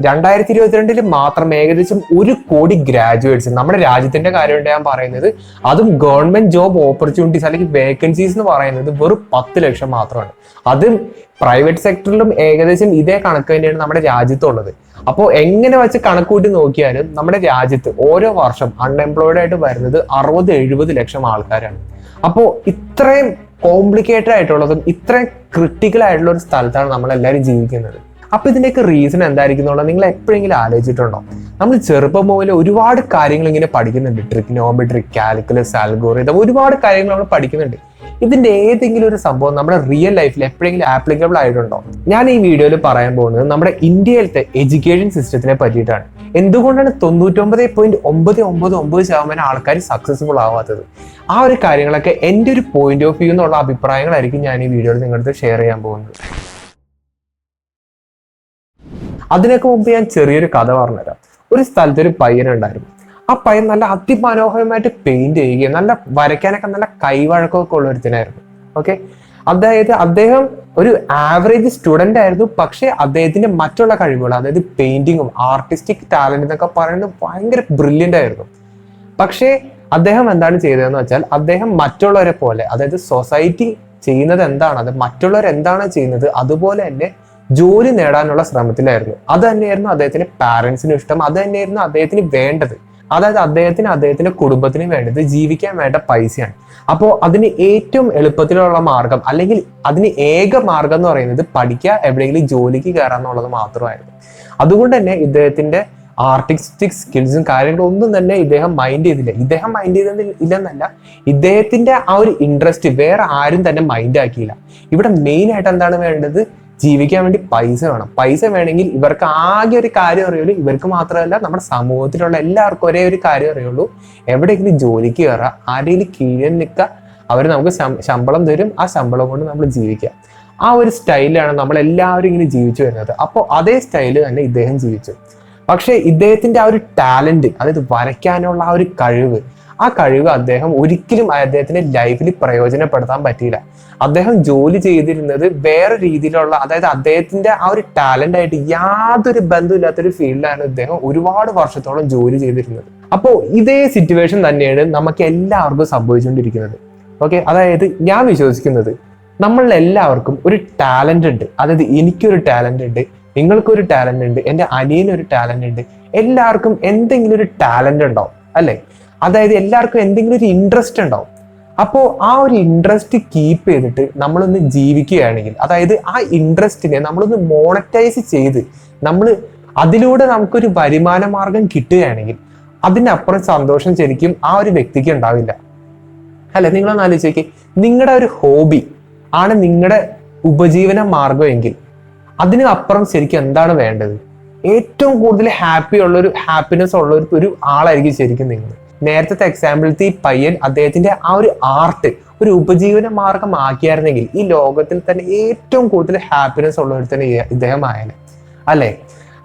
2022 മാത്രം ഏകദേശം 1 കോടി ഗ്രാജുവേറ്റ്സ് നമ്മുടെ രാജ്യത്തിന്റെ കാര്യമുണ്ട് ഞാൻ പറയുന്നത്. അതും ഗവൺമെന്റ് ജോബ് ഓപ്പർച്യൂണിറ്റീസ് അല്ലെങ്കിൽ വേക്കൻസീസ് എന്ന് പറയുന്നത് വെറും 10 ലക്ഷം മാത്രമാണ്. അതും പ്രൈവറ്റ് സെക്ടറിലും ഏകദേശം ഇതേ കണക്ക് തന്നെയാണ് നമ്മുടെ രാജ്യത്തുള്ളത്. അപ്പോൾ എങ്ങനെ വെച്ച് കണക്ക് കൂട്ടി നോക്കിയാലും നമ്മുടെ രാജ്യത്ത് ഓരോ വർഷം അൺഎംപ്ലോയിഡ് ആയിട്ട് വരുന്നത് 60-70 ലക്ഷം ആൾക്കാരാണ്. അപ്പോൾ ഇത്രയും കോംപ്ലിക്കേറ്റഡ് ആയിട്ടുള്ളതും ഇത്രയും ക്രിട്ടിക്കൽ ആയിട്ടുള്ള ഒരു സ്ഥലത്താണ് നമ്മളെല്ലാവരും ജീവിക്കുന്നത്. അപ്പൊ ഇതിന്റെയൊക്കെ റീസൺ എന്തായിരിക്കും എന്നുള്ളത് നിങ്ങൾ എപ്പോഴെങ്കിലും ആലോചിച്ചിട്ടുണ്ടോ? നമ്മൾ ചെറുപ്പം മുതൽ ഒരുപാട് കാര്യങ്ങൾ ഇങ്ങനെ പഠിക്കുന്നുണ്ട്. ട്രിഗ്നോമെട്രി, കാൽക്കുലസ്, അൽഗോറിതം, ഒരുപാട് കാര്യങ്ങൾ നമ്മൾ പഠിക്കുന്നുണ്ട്. ഇതിന്റെ ഏതെങ്കിലും ഒരു സംഭവം നമ്മുടെ റിയൽ ലൈഫിൽ എപ്പോഴെങ്കിലും ആപ്ലിക്കബിൾ ആയിട്ടുണ്ടോ? ഞാൻ ഈ വീഡിയോയിൽ പറയാൻ പോകുന്നത് നമ്മുടെ ഇന്ത്യയിലത്തെ എഡ്യൂക്കേഷൻ സിസ്റ്റത്തിനെ പറ്റിയിട്ടാണ്. എന്തുകൊണ്ടാണ് 99.999% ആൾക്കാർ സക്സസ്ഫുൾ ആവാത്തത്? ആ ഒരു കാര്യങ്ങളൊക്കെ എൻ്റെ ഒരു പോയിന്റ് ഓഫ് വ്യൂ എന്നുള്ള അഭിപ്രായങ്ങളായിരിക്കും ഞാൻ ഈ വീഡിയോയിൽ നിങ്ങളുടെ ഷെയർ ചെയ്യാൻ പോകുന്നത്. അതിനൊക്കെ മുമ്പ് ഞാൻ ചെറിയൊരു കഥ പറഞ്ഞുതരാം. ഒരു സ്ഥലത്ത് ഒരു പയ്യനുണ്ടായിരുന്നു. ആ പയ്യൻ നല്ല അതിമനോഹരമായിട്ട് പെയിന്റ് ചെയ്യുകയും നല്ല വരയ്ക്കാനൊക്കെ നല്ല കൈവഴക്കമൊക്കെ ഉള്ള ഒരുത്തനായിരുന്നു. ഓക്കെ, അതായത് അദ്ദേഹം ഒരു ആവറേജ് സ്റ്റുഡന്റ് ആയിരുന്നു. പക്ഷെ അദ്ദേഹത്തിന്റെ മറ്റുള്ള കഴിവുകൾ, അതായത് പെയിന്റിങ്ങും ആർട്ടിസ്റ്റിക് ടാലന്റ് എന്നൊക്കെ പറയുന്നത് ഭയങ്കര ബ്രില്യന്റ് ആയിരുന്നു. പക്ഷേ അദ്ദേഹം എന്താണ് ചെയ്തതെന്ന് വെച്ചാൽ, അദ്ദേഹം മറ്റുള്ളവരെ പോലെ, അതായത് സൊസൈറ്റി ചെയ്യുന്നത് എന്താണ്, അത് മറ്റുള്ളവർ എന്താണ് ചെയ്യുന്നത് അതുപോലെ തന്നെ ജോലി നേടാനുള്ള ശ്രമത്തിലായിരുന്നു. അത് തന്നെയായിരുന്നു അദ്ദേഹത്തിന്റെ പാരന്റ്സിന് ഇഷ്ടം, അത് തന്നെയായിരുന്നു അദ്ദേഹത്തിന് വേണ്ടത്. അതായത് അദ്ദേഹത്തിന്റെ കുടുംബത്തിന് വേണ്ടത് ജീവിക്കാൻ വേണ്ട പൈസയാണ്. അപ്പോൾ അതിന് ഏറ്റവും എളുപ്പത്തിലുള്ള മാർഗം, അല്ലെങ്കിൽ അതിന് ഏക മാർഗം എന്ന് പറയുന്നത് പഠിക്കുക, എവിടെയെങ്കിലും ജോലിക്ക് കയറാം എന്നുള്ളത് മാത്രമായിരുന്നു. അതുകൊണ്ട് തന്നെ ഇദ്ദേഹത്തിന്റെ ആർട്ടിസ്റ്റിക് സ്കിൽസും കാര്യങ്ങളും ഒന്നും തന്നെ ഇദ്ദേഹം മൈൻഡ് ചെയ്തില്ല. ഇദ്ദേഹം മൈൻഡ് ചെയ്തില്ലെന്നല്ല, ഇദ്ദേഹത്തിന്റെ ആ ഒരു ഇൻട്രസ്റ്റ് വേറെ ആരും തന്നെ മൈൻഡ് ആക്കിയില്ല. ഇവിടെ മെയിൻ ആയിട്ട് എന്താണ് വേണ്ടത്? ജീവിക്കാൻ വേണ്ടി പൈസ വേണം. പൈസ വേണമെങ്കിൽ ഇവർക്ക് ആകെ ഒരു കാര്യം അറിയുള്ളൂ, ഇവർക്ക് മാത്രമല്ല നമ്മുടെ സമൂഹത്തിലുള്ള എല്ലാവർക്കും ഒരേ ഒരു കാര്യം അറിയുള്ളൂ: എവിടെയെങ്കിലും ജോലിക്ക് കയറാം, ആരെങ്കിലും കീഴിൽ നിൽക്കുക, അവർ നമുക്ക് ശമ്പളം തരും, ആ ശമ്പളം കൊണ്ട് നമ്മൾ ജീവിക്കുക. ആ ഒരു സ്റ്റൈലാണ് നമ്മൾ എല്ലാവരും ഇങ്ങനെ ജീവിച്ചു വരുന്നത്. അപ്പോൾ അതേ സ്റ്റൈല് തന്നെ ഇദ്ദേഹം ജീവിച്ചു. പക്ഷെ ഇദ്ദേഹത്തിന്റെ ആ ഒരു ടാലന്റ്, അതായത് വരയ്ക്കാനുള്ള ആ ഒരു കഴിവ്, ആ കഴിവ് അദ്ദേഹം ഒരിക്കലും അദ്ദേഹത്തിന്റെ ലൈഫിൽ പ്രയോജനപ്പെടുത്താൻ പറ്റിയില്ല. അദ്ദേഹം ജോലി ചെയ്തിരുന്നത് വേറെ രീതിയിലുള്ള, അതായത് അദ്ദേഹത്തിന്റെ ആ ഒരു ടാലന്റ് ആയിട്ട് യാതൊരു ബന്ധമില്ലാത്തൊരു ഫീൽഡിലാണ് ഇദ്ദേഹം ഒരുപാട് വർഷത്തോളം ജോലി ചെയ്തിരുന്നത്. അപ്പോൾ ഇതേ സിറ്റുവേഷൻ തന്നെയാണ് നമുക്ക് എല്ലാവർക്കും സംഭവിച്ചുകൊണ്ടിരിക്കുന്നത്. ഓക്കെ, അതായത് ഞാൻ വിശ്വസിക്കുന്നത് നമ്മളിൽ എല്ലാവർക്കും ഒരു ടാലന്റ് ഉണ്ട്. അതായത് എനിക്കൊരു ടാലന്റ് ഉണ്ട്, നിങ്ങൾക്കൊരു ടാലന്റ് ഉണ്ട്, എൻ്റെ അനിയനൊരു ടാലന്റ് ഉണ്ട്. എല്ലാവർക്കും എന്തെങ്കിലും ഒരു ടാലന്റ് ഉണ്ടാവും, അല്ലെ? അതായത് എല്ലാവർക്കും എന്തെങ്കിലും ഒരു ഇൻട്രസ്റ്റ് ഉണ്ടാവും. അപ്പോൾ ആ ഒരു ഇൻട്രസ്റ്റ് കീപ്പ് ചെയ്തിട്ട് നമ്മളൊന്ന് ജീവിക്കുകയാണെങ്കിൽ, അതായത് ആ ഇൻട്രസ്റ്റിനെ നമ്മളൊന്ന് മോണറ്റൈസ് ചെയ്ത് നമ്മൾ അതിലൂടെ നമുക്കൊരു വരുമാന മാർഗം കിട്ടുകയാണെങ്കിൽ അതിനപ്പുറം സന്തോഷം ശരിക്കും ആ ഒരു വ്യക്തിക്ക് ഉണ്ടാവില്ല, അല്ലെ? നിങ്ങളൊന്ന് ആലോചിച്ചേക്ക്, നിങ്ങളുടെ ഒരു ഹോബി ആണ് നിങ്ങളുടെ ഉപജീവന മാർഗമെങ്കിൽ അതിന് അപ്പുറം ശരിക്കും എന്താണ് വേണ്ടത്? ഏറ്റവും കൂടുതൽ ഹാപ്പിനെസ് ഉള്ള ഒരു ആളായിരിക്കും ശരിക്കും നിങ്ങൾ. നേരത്തെ എക്സാമ്പിളത്തെ ഈ പയ്യൻ അദ്ദേഹത്തിന്റെ ആ ഒരു ആർട്ട് ഒരു ഉപജീവന മാർഗം ആക്കിയായിരുന്നെങ്കിൽ ഈ ലോകത്തിൽ തന്നെ ഏറ്റവും കൂടുതൽ ഹാപ്പിനെസ് ഉള്ള ഒരു തന്നെ ഇദ്ദേഹം ആയാലും, അല്ലെ?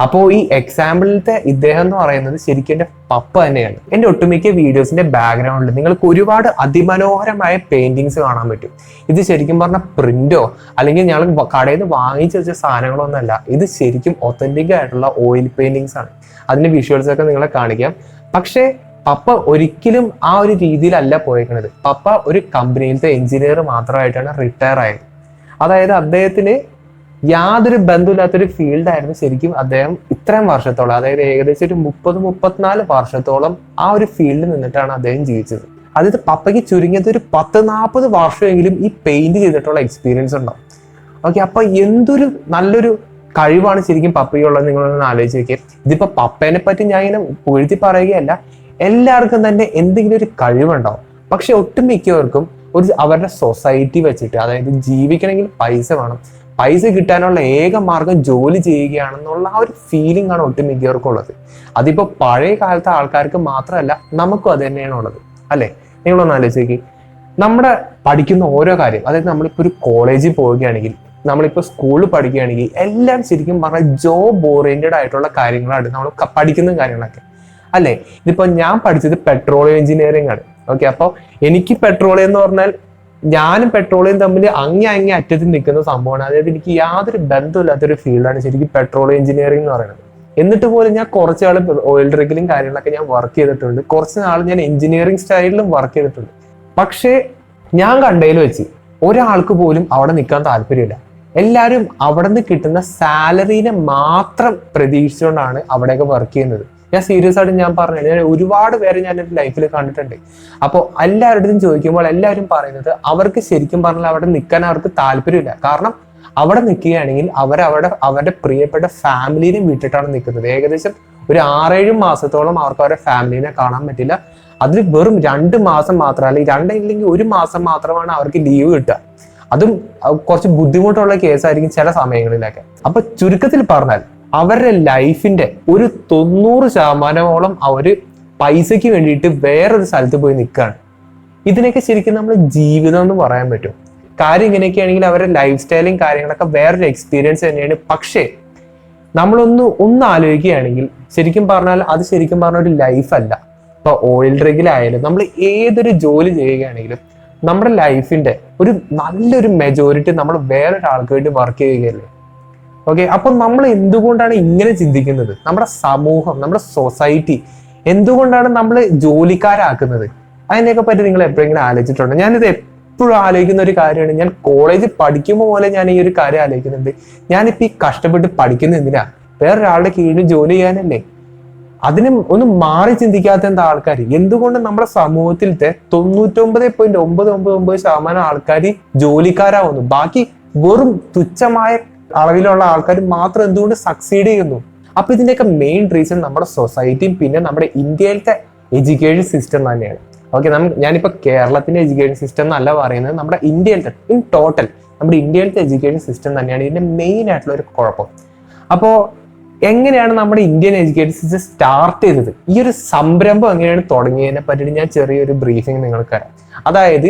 അപ്പോൾ ഈ എക്സാമ്പിളിലത്തെ ഇദ്ദേഹം എന്ന് പറയുന്നത് ശരിക്കും എൻ്റെ പപ്പ തന്നെയാണ്. എൻ്റെ ഒട്ടുമിക്ക വീഡിയോസിന്റെ ബാക്ക്ഗ്രൗണ്ടിൽ നിങ്ങൾക്ക് ഒരുപാട് അതിമനോഹരമായ പെയിന്റിങ്സ് കാണാൻ പറ്റും. ഇത് ശരിക്കും പറഞ്ഞാൽ പ്രിന്റോ അല്ലെങ്കിൽ ഞങ്ങൾ കടയിൽ നിന്ന് വാങ്ങിച്ചു വെച്ച സാധനങ്ങളോ ഒന്നല്ല. ഇത് ശരിക്കും ഒത്തന്റിക് ആയിട്ടുള്ള ഓയിൽ പെയിന്റിങ്സ് ആണ്. അതിന്റെ വിഷ്വൽസ് ഒക്കെ നിങ്ങളെ കാണിക്കാം. പക്ഷേ പപ്പ ഒരിക്കലും ആ ഒരു രീതിയിലല്ല പോയേക്കുന്നത്. പപ്പ ഒരു കമ്പനിയിലത്തെ എഞ്ചിനീയർ മാത്രമായിട്ടാണ് റിട്ടയർ ആയത്. അതായത് അദ്ദേഹത്തിന് യാതൊരു ബന്ധമില്ലാത്തൊരു ഫീൽഡായിരുന്നു ശരിക്കും അദ്ദേഹം ഇത്രയും വർഷത്തോളം, അതായത് ഏകദേശം ഒരു 30-34 വർഷത്തോളം ആ ഒരു ഫീൽഡിൽ നിന്നിട്ടാണ് അദ്ദേഹം ജീവിച്ചത്. അതായത് പപ്പയ്ക്ക് ചുരുങ്ങിയത് ഒരു 10-40 വർഷമെങ്കിലും ഈ പെയിന്റ് ചെയ്തിട്ടുള്ള എക്സ്പീരിയൻസ് ഉണ്ടാവും. ഓക്കെ, അപ്പൊ എന്തൊരു നല്ലൊരു കഴിവാണ് ശരിക്കും പപ്പയ്ക്കുള്ളത് നിങ്ങളൊന്ന് ആലോചിച്ച് നോക്കിയേ. ഇതിപ്പോ പപ്പേനെ പറ്റി ഞാൻ ഇങ്ങനെ പുകഴ്ത്തി പറയുകയല്ല, എല്ലാവർക്കും തന്നെ എന്തെങ്കിലും ഒരു കഴിവുണ്ടാവും. പക്ഷെ ഒട്ടുമിക്കവർക്കും അവരുടെ സൊസൈറ്റി വെച്ചിട്ട്, അതായത് ജീവിക്കണമെങ്കിൽ പൈസ വേണം, പൈസ കിട്ടാനുള്ള ഏക മാർഗം ജോലി ചെയ്യുകയാണെന്നുള്ള ആ ഒരു ഫീലിംഗ് ആണ് ഒട്ടുമിക്കവർക്കും ഉള്ളത്. അതിപ്പോ പഴയ കാലത്തെ ആൾക്കാർക്ക് മാത്രമല്ല, നമുക്കും അത് തന്നെയാണ് ഉള്ളത്, അല്ലെ? നിങ്ങളൊന്ന് ആലോചിക്ക്, നമ്മുടെ പഠിക്കുന്ന ഓരോ കാര്യം, അതായത് നമ്മളിപ്പോ ഒരു കോളേജിൽ പോവുകയാണെങ്കിൽ, നമ്മളിപ്പോൾ സ്കൂളിൽ പഠിക്കുകയാണെങ്കിൽ എല്ലാം ശരിക്കും പറഞ്ഞാൽ ജോബ് ഓറിയന്റഡ് ആയിട്ടുള്ള കാര്യങ്ങളാണ് നമ്മൾ പഠിക്കുന്ന കാര്യങ്ങളൊക്കെ, അല്ലെ? ഇതിപ്പോ ഞാൻ പഠിച്ചത് പെട്രോളിയം എഞ്ചിനീയറിംഗ് ആണ്. ഓക്കെ, അപ്പോൾ എനിക്ക് പെട്രോളിയം എന്ന് പറഞ്ഞാൽ ഞാനും പെട്രോളിയം തമ്മിൽ അങ്ങേ അറ്റത്തിൽ നിൽക്കുന്ന സംഭവമാണ്. അതായത് എനിക്ക് യാതൊരു ബന്ധമില്ലാത്തൊരു ഫീൽഡാണ് ശരിക്കും പെട്രോളിയം എഞ്ചിനീയറിംഗ് എന്ന് പറയുന്നത്. എന്നിട്ട് പോലും ഞാൻ കുറച്ച് നാൾ ഓയിൽ റിഗിലും കാര്യങ്ങളൊക്കെ ഞാൻ വർക്ക് ചെയ്തിട്ടുണ്ട്. കുറച്ച് നാൾ ഞാൻ എഞ്ചിനീയറിംഗ് സ്റ്റൈലിലും വർക്ക് ചെയ്തിട്ടുണ്ട്. പക്ഷേ ഞാൻ കണ്ടതിൽ വെച്ച് ഒരാൾക്ക് പോലും അവിടെ നിൽക്കാൻ താല്പര്യമില്ല. എല്ലാവരും അവിടെ നിന്ന് കിട്ടുന്ന സാലറീനെ മാത്രം പ്രതീക്ഷിച്ചുകൊണ്ടാണ് അവിടെയൊക്കെ വർക്ക് ചെയ്യുന്നത്. ഞാൻ സീരിയസ് ആയിട്ട് ഞാൻ പറഞ്ഞു, ഞാൻ ഒരുപാട് പേരെ ഞാൻ എൻ്റെ ലൈഫിൽ കണ്ടിട്ടുണ്ട്. അപ്പോൾ എല്ലാവരുടെയും ചോദിക്കുമ്പോൾ എല്ലാവരും പറയുന്നത് അവർക്ക് ശരിക്കും പറഞ്ഞാൽ അവിടെ നിൽക്കാൻ അവർക്ക് താല്പര്യമില്ല. കാരണം അവിടെ നിൽക്കുകയാണെങ്കിൽ അവരുടെ പ്രിയപ്പെട്ട ഫാമിലിനെ വിട്ടിട്ടാണ് നിൽക്കുന്നത്. ഏകദേശം ഒരു 6-7 മാസത്തോളം അവർക്ക് അവരുടെ ഫാമിലിനെ കാണാൻ പറ്റില്ല. അതിൽ വെറും 2 മാസം മാത്രമല്ല, 2 ഇല്ലെങ്കിൽ 1 മാസം മാത്രമാണ് അവർക്ക് ലീവ് കിട്ടുക. അതും കുറച്ച് ബുദ്ധിമുട്ടുള്ള കേസായിരിക്കും ചില സമയങ്ങളിലൊക്കെ. അപ്പൊ ചുരുക്കത്തിൽ പറഞ്ഞാൽ അവരുടെ ലൈഫിന്റെ ഒരു 90% അവര് പൈസയ്ക്ക് വേണ്ടിയിട്ട് വേറൊരു സ്ഥലത്ത് പോയി നിൽക്കുകയാണ്. ഇതിനൊക്കെ ശരിക്കും നമ്മൾ ജീവിതം എന്ന് പറയാൻ പറ്റും. കാര്യം ഇങ്ങനെയൊക്കെയാണെങ്കിൽ അവരുടെ ലൈഫ് സ്റ്റൈലും കാര്യങ്ങളൊക്കെ വേറൊരു എക്സ്പീരിയൻസ് തന്നെയാണ്. പക്ഷേ നമ്മളൊന്ന് ആലോചിക്കുകയാണെങ്കിൽ ശരിക്കും പറഞ്ഞാൽ അത് ശരിക്കും പറഞ്ഞ ഒരു ലൈഫല്ല. ഇപ്പൊ ഓയിൽ റിഗിലായാലും നമ്മൾ ഏതൊരു ജോലി ചെയ്യുകയാണെങ്കിലും നമ്മുടെ ലൈഫിന്റെ ഒരു നല്ലൊരു മെജോറിറ്റി നമ്മൾ വേറൊരാൾക്ക് വേണ്ടി വർക്ക് ചെയ്യുകയല്ലേ. ഓക്കെ, അപ്പൊ നമ്മൾ എന്തുകൊണ്ടാണ് ഇങ്ങനെ ചിന്തിക്കുന്നത്? നമ്മുടെ സമൂഹം, നമ്മുടെ സൊസൈറ്റി എന്തുകൊണ്ടാണ് നമ്മൾ ജോലിക്കാരാക്കുന്നത്? അതിനെയൊക്കെ പറ്റി നിങ്ങൾ എപ്പോഴെങ്കിലും ആലോചിച്ചിട്ടുണ്ടോ? ഞാനിത് എപ്പോഴും ആലോചിക്കുന്ന ഒരു കാര്യമാണ്. ഞാൻ കോളേജിൽ പഠിക്കുമ്പോൾ പോലെ ഞാൻ ഈ ഒരു കാര്യം ആലോചിക്കുന്നുണ്ട്. ഞാനിപ്പോ ഈ കഷ്ടപ്പെട്ട് പഠിക്കുന്ന എന്തിനാ? വേറൊരാളുടെ കീഴിൽ ജോലി ചെയ്യാനല്ലേ? അതിന് ഒന്ന് മാറി ചിന്തിക്കാത്ത എന്താ ആൾക്കാർ? എന്തുകൊണ്ട് നമ്മുടെ സമൂഹത്തിലത്തെ 99.999% ആൾക്കാർ ജോലിക്കാരാവുന്നു? ബാക്കി വെറും തുച്ഛമായ അളവിലുള്ള ആൾക്കാർ മാത്രം എന്തുകൊണ്ട് സക്സീഡ് ചെയ്യുന്നു? അപ്പൊ ഇതിന്റെയൊക്കെ മെയിൻ റീസൺ നമ്മുടെ സൊസൈറ്റിയും പിന്നെ നമ്മുടെ ഇന്ത്യയിലത്തെ എഡ്യൂക്കേഷൻ സിസ്റ്റം തന്നെയാണ്. ഓക്കെ, ഞാനിപ്പോ കേരളത്തിന്റെ എഡ്യൂക്കേഷൻ സിസ്റ്റം എന്നല്ല പറയുന്നത്, നമ്മുടെ ഇന്ത്യയിലത്തെ ഇൻ ടോട്ടൽ നമ്മുടെ ഇന്ത്യയിലത്തെ എഡ്യൂക്കേഷൻ സിസ്റ്റം തന്നെയാണ് ഇതിന്റെ മെയിൻ ആയിട്ടുള്ള ഒരു കുഴപ്പം. അപ്പോ എങ്ങനെയാണ് നമ്മുടെ ഇന്ത്യൻ എഡ്യൂക്കേഷൻ സിസ്റ്റം സ്റ്റാർട്ട് ചെയ്തത്? ഈ ഒരു സംരംഭം എങ്ങനെയാണ് തുടങ്ങിയതിനെ പറ്റിയിട്ട് ഞാൻ ചെറിയൊരു ബ്രീഫിംഗ് നിങ്ങൾക്ക് തരാം. അതായത്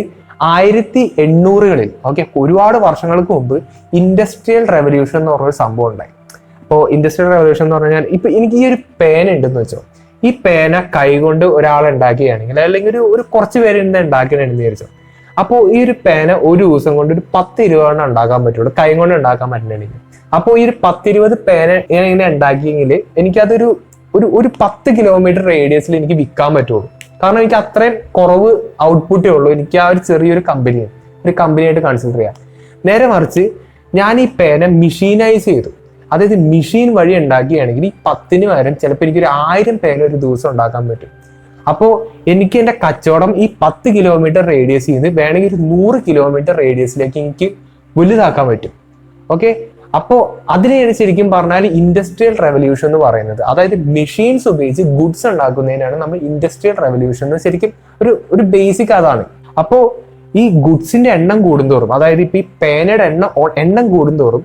1800-കളിൽ, ഓക്കെ, ഒരുപാട് വർഷങ്ങൾക്ക് മുമ്പ് ഇൻഡസ്ട്രിയൽ റെവല്യൂഷൻ എന്ന് പറഞ്ഞൊരു സംഭവം ഉണ്ടായി. അപ്പോൾ ഇൻഡസ്ട്രിയൽ റെവല്യൂഷൻ എന്ന് പറഞ്ഞാൽ ഇപ്പൊ എനിക്ക് ഈ ഒരു പേന ഉണ്ടെന്ന് വെച്ചോ, ഈ പേന കൈകൊണ്ട് ഒരാൾ ഉണ്ടാക്കുകയാണെങ്കിൽ അല്ലെങ്കിൽ ഒരു കുറച്ച് പേര് ഉണ്ടാക്കിയാണെന്ന് വിചാരിച്ചോ. അപ്പോൾ ഈ ഒരു പേന ഒരു ദിവസം കൊണ്ട് ഒരു 10-20 ഉണ്ടാക്കാൻ പറ്റുള്ളൂ, കൈ കൊണ്ട് ഉണ്ടാക്കാൻ പറ്റുന്നുണ്ടെങ്കിൽ. അപ്പോൾ ഈ ഒരു 10-20 പേന ഇങ്ങനെ ഉണ്ടാക്കിയെങ്കിൽ എനിക്കതൊരു 10 കിലോമീറ്റർ റേഡിയസിൽ എനിക്ക് വിൽക്കാൻ പറ്റുള്ളൂ. കാരണം എനിക്ക് അത്രയും കുറവ് ഔട്ട്പുട്ടേ ഉള്ളൂ. എനിക്ക് ആ ഒരു ചെറിയൊരു കമ്പനിയായിട്ട് കൺസിഡർ ചെയ്യാം. നേരെ മറിച്ച് ഞാൻ ഈ പേന മെഷീനൈസ് ചെയ്തു. അതായത് മെഷീൻ വഴി ഉണ്ടാക്കുകയാണെങ്കിൽ ഈ 10-ന് പകരം ചിലപ്പോൾ എനിക്കൊരു 1000 പേന ഒരു ദിവസം ഉണ്ടാക്കാൻ പറ്റും. അപ്പോൾ എനിക്ക് എൻ്റെ കച്ചവടം ഈ 10 കിലോമീറ്റർ റേഡിയസിൽ നിന്ന് വേണമെങ്കിൽ ഒരു 100 കിലോമീറ്റർ റേഡിയസിലേക്ക് എനിക്ക് വലുതാക്കാൻ പറ്റും. ഓക്കെ, അപ്പോൾ അതിനെയാണ് ശരിക്കും പറഞ്ഞാൽ ഇൻഡസ്ട്രിയൽ റെവല്യൂഷൻ എന്ന് പറയുന്നത്. അതായത് മെഷീൻസ് ഉപയോഗിച്ച് ഗുഡ്സ് ഉണ്ടാക്കുന്നതിനാണ് നമ്മൾ ഇൻഡസ്ട്രിയൽ റെവല്യൂഷൻ എന്ന്. ശരിക്കും ഒരു ബേസിക് അതാണ്. അപ്പോൾ ഈ ഗുഡ്സിന്റെ എണ്ണം കൂടുന്തോറും, അതായത് ഇപ്പൊ ഈ പേനയുടെ എണ്ണം കൂടുന്തോറും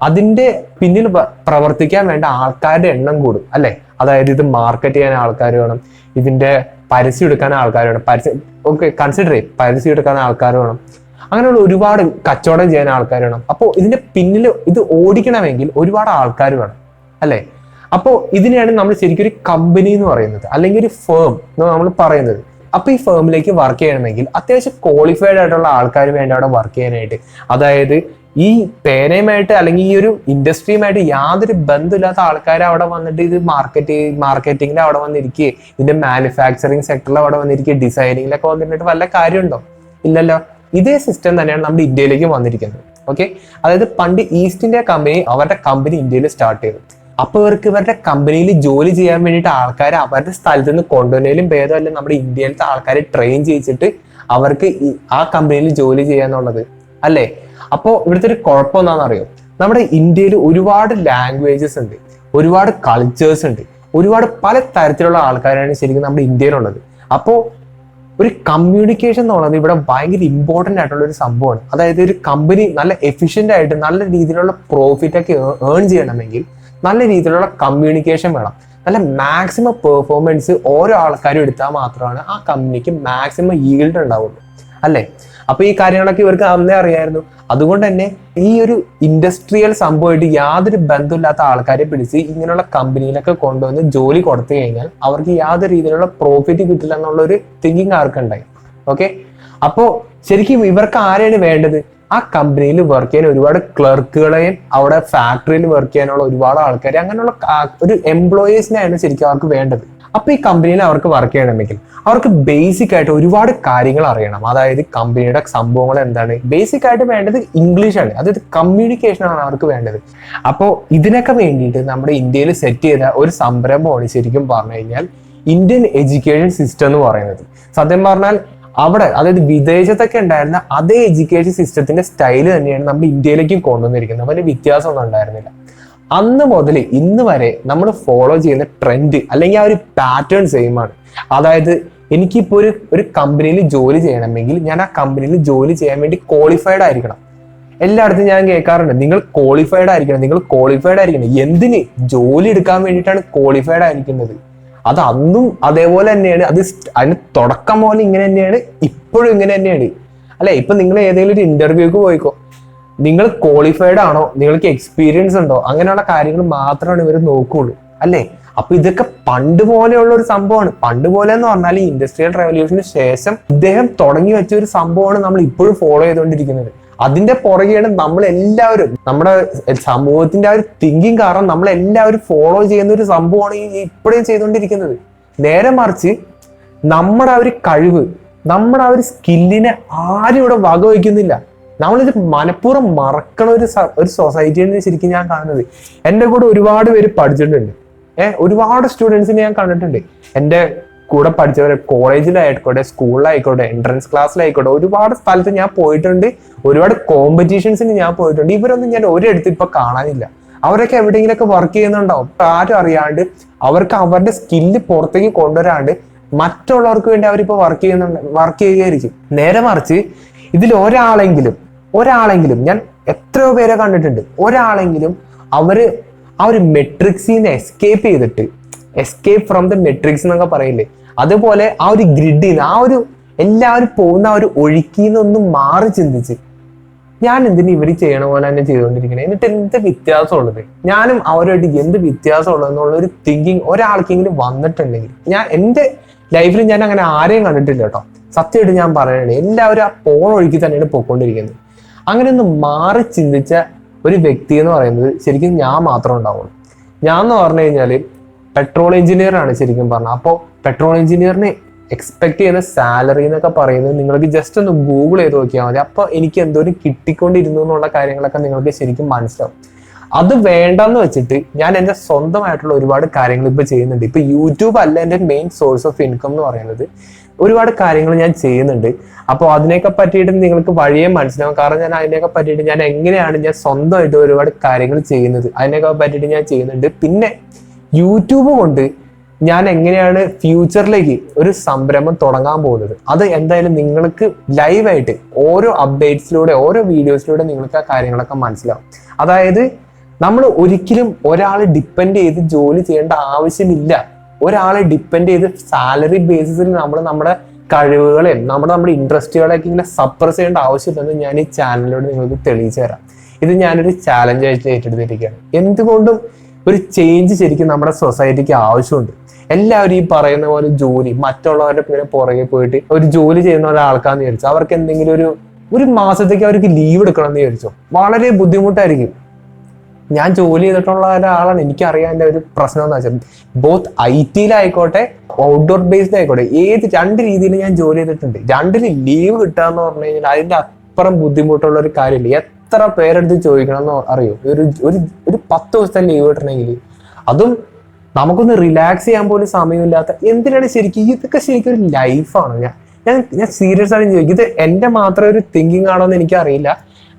അതിന്റെ പിന്നിൽ പ്രവർത്തിക്കാൻ വേണ്ട ആൾക്കാരുടെ എണ്ണം കൂടും അല്ലെ. അതായത് ഇത് മാർക്കറ്റ് ചെയ്യാൻ ആൾക്കാർ വേണം, ഇതിന്റെ പരസ്യം എടുക്കാൻ ആൾക്കാർ വേണം, പരസ്യം എടുക്കാൻ ആൾക്കാർ വേണം, അങ്ങനെയുള്ള ഒരുപാട് കച്ചവടം ചെയ്യാൻ ആൾക്കാർ വേണം. അപ്പോൾ ഇതിന്റെ പിന്നിൽ ഇത് ഓടിക്കണമെങ്കിൽ ഒരുപാട് ആൾക്കാർ വേണം അല്ലെ. അപ്പോൾ ഇതിനെയാണ് നമ്മൾ ശരിക്കും ഒരു കമ്പനി എന്ന് പറയുന്നത്, അല്ലെങ്കിൽ ഒരു ഫേം എന്ന് നമ്മൾ പറയുന്നത്. അപ്പൊ ഈ ഫേമിലേക്ക് വർക്ക് ചെയ്യണമെങ്കിൽ അത്യാവശ്യം ക്വാളിഫൈഡ് ആയിട്ടുള്ള ആൾക്കാർ വേണ്ട അവിടെ വർക്ക് ചെയ്യാനായിട്ട്. അതായത് ഈ പേനയുമായിട്ട് അല്ലെങ്കിൽ ഈ ഒരു ഇൻഡസ്ട്രിയുമായിട്ട് യാതൊരു ബന്ധമില്ലാത്ത ആൾക്കാർ അവിടെ വന്നിട്ട് ഇത് മാർക്കറ്റിംഗിൽ അവിടെ വന്നിരിക്കുക, ഇതിന്റെ മാനുഫാക്ചറിങ് സെക്ടറിൽ അവിടെ വന്നിരിക്കുക, ഡിസൈനിങ്ങിലൊക്കെ വന്നിട്ട് വല്ല കാര്യമുണ്ടോ? ഇല്ലല്ലോ. ഇതേ സിസ്റ്റം തന്നെയാണ് നമ്മുടെ ഇന്ത്യയിലേക്ക് വന്നിരിക്കുന്നത്. ഓക്കെ, അതായത് പണ്ട് ഈസ്റ്റ് ഇന്ത്യ കമ്പനി അവരുടെ കമ്പനി ഇന്ത്യയിൽ സ്റ്റാർട്ട് ചെയ്തു. അപ്പൊ ഇവരുടെ കമ്പനിയിൽ ജോലി ചെയ്യാൻ വേണ്ടിയിട്ട് ആൾക്കാരെ അവരുടെ സ്ഥലത്ത് നിന്ന് കൊണ്ടുവന്നതിലും ഭേദമല്ല നമ്മുടെ ഇന്ത്യയിലത്തെ ആൾക്കാരെ ട്രെയിൻ ചെയ്യിച്ചിട്ട് അവർക്ക് ആ കമ്പനിയിൽ ജോലി ചെയ്യാന്നുള്ളത് അല്ലേ. അപ്പോ ഇവിടുത്തെ ഒരു കുഴപ്പം എന്താണെന്നറിയോ? നമ്മുടെ ഇന്ത്യയിൽ ഒരുപാട് ലാംഗ്വേജസ് ഉണ്ട്, ഒരുപാട് കൾച്ചേഴ്സ് ഉണ്ട്, ഒരുപാട് പല തരത്തിലുള്ള ആൾക്കാരാണ് ശരിക്കും നമ്മുടെ ഇന്ത്യയിലുള്ളത്. അപ്പോൾ ഒരു കമ്മ്യൂണിക്കേഷൻ എന്നുള്ളത് ഇവിടെ ഭയങ്കര ഇമ്പോർട്ടൻ്റ് ആയിട്ടുള്ള ഒരു സംഭവമാണ്. അതായത് ഒരു കമ്പനി നല്ല എഫിഷ്യൻ്റ് ആയിട്ട് നല്ല രീതിയിലുള്ള പ്രോഫിറ്റ് ഒക്കെ ഏൺ ചെയ്യണമെങ്കിൽ നല്ല രീതിയിലുള്ള കമ്മ്യൂണിക്കേഷൻ വേണം. നല്ല മാക്സിമം പെർഫോമൻസ് ഓരോ ആൾക്കാരും എടുത്താൽ മാത്രമാണ് ആ കമ്പനിക്ക് മാക്സിമം ഈൽഡ് ഉണ്ടാവുള്ളൂ അല്ലേ. അപ്പൊ ഈ കാര്യങ്ങളൊക്കെ ഇവർക്ക് അന്നേ അറിയായിരുന്നു. അതുകൊണ്ട് തന്നെ ഈ ഒരു ഇൻഡസ്ട്രിയൽ സംഭവമായിട്ട് യാതൊരു ബന്ധമില്ലാത്ത ആൾക്കാരെ പിടിച്ച് ഇങ്ങനെയുള്ള കമ്പനിയിലൊക്കെ കൊണ്ടുവന്ന് ജോലി കൊടുത്തു കഴിഞ്ഞാൽ അവർക്ക് യാതൊരു രീതിയിലുള്ള പ്രോഫിറ്റ് കിട്ടില്ല എന്നുള്ള ഒരു തിങ്കിങ് ആർക്കുണ്ടായി. ഓക്കെ, അപ്പോ ശരിക്കും ഇവർക്ക് ആരെയാണ് വേണ്ടത്? ആ കമ്പനിയിൽ വർക്ക് ചെയ്യാൻ ഒരുപാട് ക്ലർക്കുകളെയും അവിടെ ഫാക്ടറിയിൽ വർക്ക് ചെയ്യാനുള്ള ഒരുപാട് ആൾക്കാരെ അങ്ങനെയുള്ള ഒരു എംപ്ലോയീസിനെയാണ് ശരിക്കും അവർക്ക് വേണ്ടത്. അപ്പൊ ഈ കമ്പനിയിൽ അവർക്ക് വർക്ക് ചെയ്യണമെങ്കിൽ അവർക്ക് ബേസിക് ആയിട്ട് ഒരുപാട് കാര്യങ്ങൾ അറിയണം. അതായത് കമ്പനിയുടെ സംഭവങ്ങൾ എന്താണ്, ബേസിക് ആയിട്ട് വേണ്ടത് ഇംഗ്ലീഷാണ്, അതായത് കമ്മ്യൂണിക്കേഷൻ ആണ് അവർക്ക് വേണ്ടത്. അപ്പോൾ ഇതിനൊക്കെ വേണ്ടിയിട്ട് നമ്മുടെ ഇന്ത്യയിൽ സെറ്റ് ചെയ്ത ഒരു സംരംഭമാണ് ശരിക്കും പറഞ്ഞു കഴിഞ്ഞാൽ ഇന്ത്യൻ എഡ്യൂക്കേഷൻ സിസ്റ്റം എന്ന് പറയുന്നത്. സത്യം പറഞ്ഞാൽ അവിടെ, അതായത് വിദേശത്തൊക്കെ ഉണ്ടായിരുന്ന അതേ എഡ്യൂക്കേഷൻ സിസ്റ്റത്തിന്റെ സ്റ്റൈല് തന്നെയാണ് നമ്മുടെ ഇന്ത്യയിലേക്കും കൊണ്ടുവന്നിരിക്കുന്നത്. വലിയ വ്യത്യാസമൊന്നും ഉണ്ടായിരുന്നില്ല. അന്ന് മുതൽ ഇന്ന് വരെ നമ്മൾ ഫോളോ ചെയ്യുന്ന ട്രെൻഡ് അല്ലെങ്കിൽ ആ ഒരു പാറ്റേൺ സെയിം ആണ്. അതായത് എനിക്കിപ്പോൾ ഒരു കമ്പനിയിൽ ജോലി ചെയ്യണമെങ്കിൽ ഞാൻ ആ കമ്പനിയിൽ ജോലി ചെയ്യാൻ വേണ്ടി ക്വാളിഫൈഡ് ആയിരിക്കണം. എല്ലായിടത്തും ഞാൻ കേൾക്കാറുണ്ട്, നിങ്ങൾ ക്വാളിഫൈഡ് ആയിരിക്കണം, നിങ്ങൾ ക്വാളിഫൈഡ് ആയിരിക്കണം. എന്തിന്? ജോലി എടുക്കാൻ വേണ്ടിയിട്ടാണ് ക്വാളിഫൈഡ് ആയിരിക്കുന്നത്. അത് അന്നും അതേപോലെ തന്നെയാണ്. അതിന് തുടക്കം പോലെ ഇങ്ങനെ തന്നെയാണ്, ഇപ്പോഴും ഇങ്ങനെ തന്നെയാണ്. അല്ലെ, ഇപ്പൊ നിങ്ങൾ ഏതെങ്കിലും ഒരു ഇന്റർവ്യൂക്ക് പോയിക്കോ, നിങ്ങൾ ക്വാളിഫൈഡ് ആണോ, നിങ്ങൾക്ക് എക്സ്പീരിയൻസ് ഉണ്ടോ, അങ്ങനെയുള്ള കാര്യങ്ങൾ മാത്രമാണ് ഇവർ നോക്കുള്ളൂ. അല്ലേ? അപ്പൊ ഇതൊക്കെ പണ്ട് പോലെയുള്ള ഒരു സംഭവമാണ്. പണ്ട് പോലെ എന്ന് പറഞ്ഞാൽ ഈ ഇൻഡസ്ട്രിയൽ റെവല്യൂഷന് ശേഷം ഇദ്ദേഹം തുടങ്ങി വെച്ച ഒരു സംഭവമാണ് നമ്മൾ ഇപ്പോഴും ഫോളോ ചെയ്തുകൊണ്ടിരിക്കുന്നത്. അതിന്റെ പുറകെയാണ് നമ്മളെല്ലാവരും, നമ്മുടെ സമൂഹത്തിന്റെ ആ ഒരു തിങ്കിങ് കാരണം നമ്മളെല്ലാവരും ഫോളോ ചെയ്യുന്ന ഒരു സംഭവമാണ് ഈ ഇപ്പോഴും ചെയ്തുകൊണ്ടിരിക്കുന്നത്. നേരെ മറിച്ച് നമ്മുടെ ആ ഒരു കഴിവ്, നമ്മുടെ ആ ഒരു സ്കില്ലിനെ ആരും ഇവിടെ വകവയ്ക്കുന്നില്ല. നമ്മളിത് മനഃപൂർവ്വം മറക്കണ ഒരു സൊസൈറ്റിയാണ് ശരിക്കും ഞാൻ കാണുന്നത്. എൻ്റെ കൂടെ ഒരുപാട് പേര് പഠിച്ചിട്ടുണ്ട്, ഒരുപാട് സ്റ്റുഡൻസിനെ ഞാൻ കണ്ടിട്ടുണ്ട്. എൻ്റെ കൂടെ പഠിച്ചവരെ കോളേജിലായിക്കോട്ടെ, സ്കൂളിലായിക്കോട്ടെ, എൻട്രൻസ് ക്ലാസ്സിലായിക്കോട്ടെ, ഒരുപാട് സ്ഥലത്ത് ഞാൻ പോയിട്ടുണ്ട്, ഒരുപാട് കോമ്പറ്റീഷൻസിന് ഞാൻ പോയിട്ടുണ്ട്. ഇവരൊന്നും ഞാൻ ഒരിടത്ത് ഇപ്പൊ കാണാനില്ല. അവരൊക്കെ എവിടെയെങ്കിലൊക്കെ വർക്ക് ചെയ്യുന്നുണ്ടാവും, ആരും അറിയാണ്ട്. അവർക്ക് അവരുടെ സ്കില്ല് പുറത്തേക്ക് കൊണ്ടുവരാണ്ട് മറ്റുള്ളവർക്ക് വേണ്ടി അവരിപ്പോ വർക്ക് ചെയ്യുകയായിരിക്കും. നേരെ മറിച്ച് ഇതിൽ ഒരാളെങ്കിലും ഞാൻ എത്രയോ പേരെ കണ്ടിട്ടുണ്ട്, ഒരാളെങ്കിലും അവര് ആ ഒരു മെട്രിക്സിന്ന് എസ്കേപ്പ് ഫ്രം ദ മെട്രിക്സ് എന്നൊക്കെ പറയില്ലേ, അതുപോലെ ആ ഒരു ഗ്രിഡിന്ന്, ആ ഒരു എല്ലാവരും പോകുന്ന ആ ഒരു ഒഴുക്കിന്നൊന്നും മാറി ചിന്തിച്ച് ഞാൻ എന്തിനു ഇവർ ചെയ്യണ പോലെ തന്നെ ചെയ്തുകൊണ്ടിരിക്കണേ, എന്നിട്ട് എന്ത് വ്യത്യാസമുള്ളത്, ഞാനും അവരുമായിട്ട് എന്ത് വ്യത്യാസമുള്ളത് എന്നുള്ള ഒരു തിങ്കിങ് ഒരാൾക്കെങ്കിലും വന്നിട്ടുണ്ടെങ്കിൽ, ഞാൻ എൻ്റെ ലൈഫിൽ ഞാൻ അങ്ങനെ ആരെയും കണ്ടിട്ടില്ല കേട്ടോ, സത്യമായിട്ട് ഞാൻ പറയണേ. എല്ലാവരും ആ പോണ ഒഴുക്കി തന്നെയാണ് പോയിക്കൊണ്ടിരിക്കുന്നത്. അങ്ങനെ ഒന്ന് മാറി ചിന്തിച്ച ഒരു വ്യക്തി എന്ന് പറയുന്നത് ശരിക്കും ഞാൻ മാത്രം ഉണ്ടാവുള്ളൂ. ഞാൻ എന്ന് പറഞ്ഞു കഴിഞ്ഞാല് പെട്രോൾ എഞ്ചിനീയർ ആണ് ശരിക്കും പറഞ്ഞത്. അപ്പോൾ പെട്രോൾ എഞ്ചിനീയറിന് എക്സ്പെക്ട് ചെയ്യുന്ന സാലറി എന്നൊക്കെ പറയുന്നത് നിങ്ങൾക്ക് ജസ്റ്റ് ഒന്ന് ഗൂഗിൾ ചെയ്ത് നോക്കിയാൽ മതി. അപ്പോൾ എനിക്ക് എന്തോരം കിട്ടിക്കൊണ്ടിരുന്നു എന്നുള്ള കാര്യങ്ങളൊക്കെ നിങ്ങൾക്ക് ശരിക്കും മനസ്സിലാവും. അത് വേണ്ടെന്ന് വെച്ചിട്ട് ഞാൻ എൻ്റെ സ്വന്തമായിട്ടുള്ള ഒരുപാട് കാര്യങ്ങൾ ഇപ്പൊ ചെയ്യുന്നുണ്ട്. ഇപ്പൊ യൂട്യൂബ് അല്ല എൻ്റെ മെയിൻ സോഴ്സ് ഓഫ് ഇൻകം എന്ന് പറയുന്നത്. ഒരുപാട് കാര്യങ്ങൾ ഞാൻ ചെയ്യുന്നുണ്ട്. അപ്പോൾ അതിനെയൊക്കെ പറ്റിയിട്ട് നിങ്ങൾക്ക് വഴിയെ മനസ്സിലാവും. കാരണം ഞാൻ അതിനെയൊക്കെ പറ്റിയിട്ട് ഞാൻ എങ്ങനെയാണ് ഞാൻ സ്വന്തമായിട്ട് ഒരുപാട് കാര്യങ്ങൾ ചെയ്യുന്നത്, അതിനെയൊക്കെ പറ്റിയിട്ട് ഞാൻ ചെയ്യുന്നുണ്ട്. പിന്നെ യൂട്യൂബ് കൊണ്ട് ഞാൻ എങ്ങനെയാണ് ഫ്യൂച്ചറിലേക്ക് ഒരു സംരംഭം തുടങ്ങാൻ പോകുന്നത്, അത് എന്തായാലും നിങ്ങൾക്ക് ലൈവായിട്ട് ഓരോ അപ്ഡേറ്റ്സിലൂടെ, ഓരോ വീഡിയോസിലൂടെ നിങ്ങൾക്ക് ആ കാര്യങ്ങളൊക്കെ മനസ്സിലാവും. അതായത് നമ്മൾ ഒരിക്കലും ഒരാളെ ഡിപ്പെൻഡ് ചെയ്ത് ജോലി ചെയ്യേണ്ട ആവശ്യമില്ല. ഒരാളെ ഡിപ്പെൻഡ് ചെയ്ത് സാലറി ബേസിസിൽ നമ്മൾ നമ്മുടെ കഴിവുകളെയും നമ്മുടെ ഇൻട്രസ്റ്റുകളെയൊക്കെ ഇങ്ങനെ സപ്രസ് ചെയ്യേണ്ട ആവശ്യമില്ലെന്ന് ഞാൻ ഈ ചാനലിലൂടെ നിങ്ങൾക്ക് തെളിയിച്ചു തരാം. ഇത് ഞാനൊരു ചാലഞ്ച് ആയിട്ട് ഏറ്റെടുത്തിരിക്കുകയാണ്. എന്തുകൊണ്ടും ഒരു ചേഞ്ച് ശരിക്കും നമ്മുടെ സൊസൈറ്റിക്ക് ആവശ്യമുണ്ട്. എല്ലാവരും ഈ പറയുന്ന പോലെ ജോലി, മറ്റുള്ളവരുടെ പിന്നെ പുറകെ പോയിട്ട് ഒരു ജോലി ചെയ്യുന്ന ഒരാൾക്കാന്ന് വിചാരിച്ചു അവർക്ക് എന്തെങ്കിലും ഒരു മാസത്തേക്ക് അവർക്ക് ലീവ് എടുക്കണം എന്ന് വിചാരിച്ചോ, വളരെ ബുദ്ധിമുട്ടായിരിക്കും. ഞാൻ ജോലി ചെയ്തിട്ടുള്ള ഒരാളാണ്, എനിക്കറിയാൻ എൻ്റെ ഒരു പ്രശ്നം എന്ന് വെച്ചാൽ ബോത്ത് IT-യിലായിക്കോട്ടെ ഔട്ട്ഡോർ ബേസ്ഡ് ആയിക്കോട്ടെ, രണ്ട് രീതിയിൽ ഞാൻ ജോലി ചെയ്തിട്ടുണ്ട്. രണ്ടിന് ലീവ് കിട്ടുക എന്ന് പറഞ്ഞു കഴിഞ്ഞാൽ അതിന്റെ അപ്പുറം ബുദ്ധിമുട്ടുള്ള ഒരു കാര്യമില്ല. എത്ര പേരെടുത്ത് ചോദിക്കണം എന്ന് അറിയോ? ഒരു 10 ദിവസത്തെ ലീവ് കിട്ടണമെങ്കിൽ, അതും നമുക്കൊന്ന് റിലാക്സ് ചെയ്യാൻ പോലും സമയമില്ലാത്ത, എന്തിനാണ് ശരിക്കും ഇതൊക്കെ ശരിക്കും ഒരു ലൈഫാണ്. ഞാൻ സീരിയസ് ആയിട്ട് ചോദിക്കും, ഇത് എൻ്റെ മാത്രം ഒരു തിങ്കിങ് ആണോ എന്ന് എനിക്കറിയില്ല.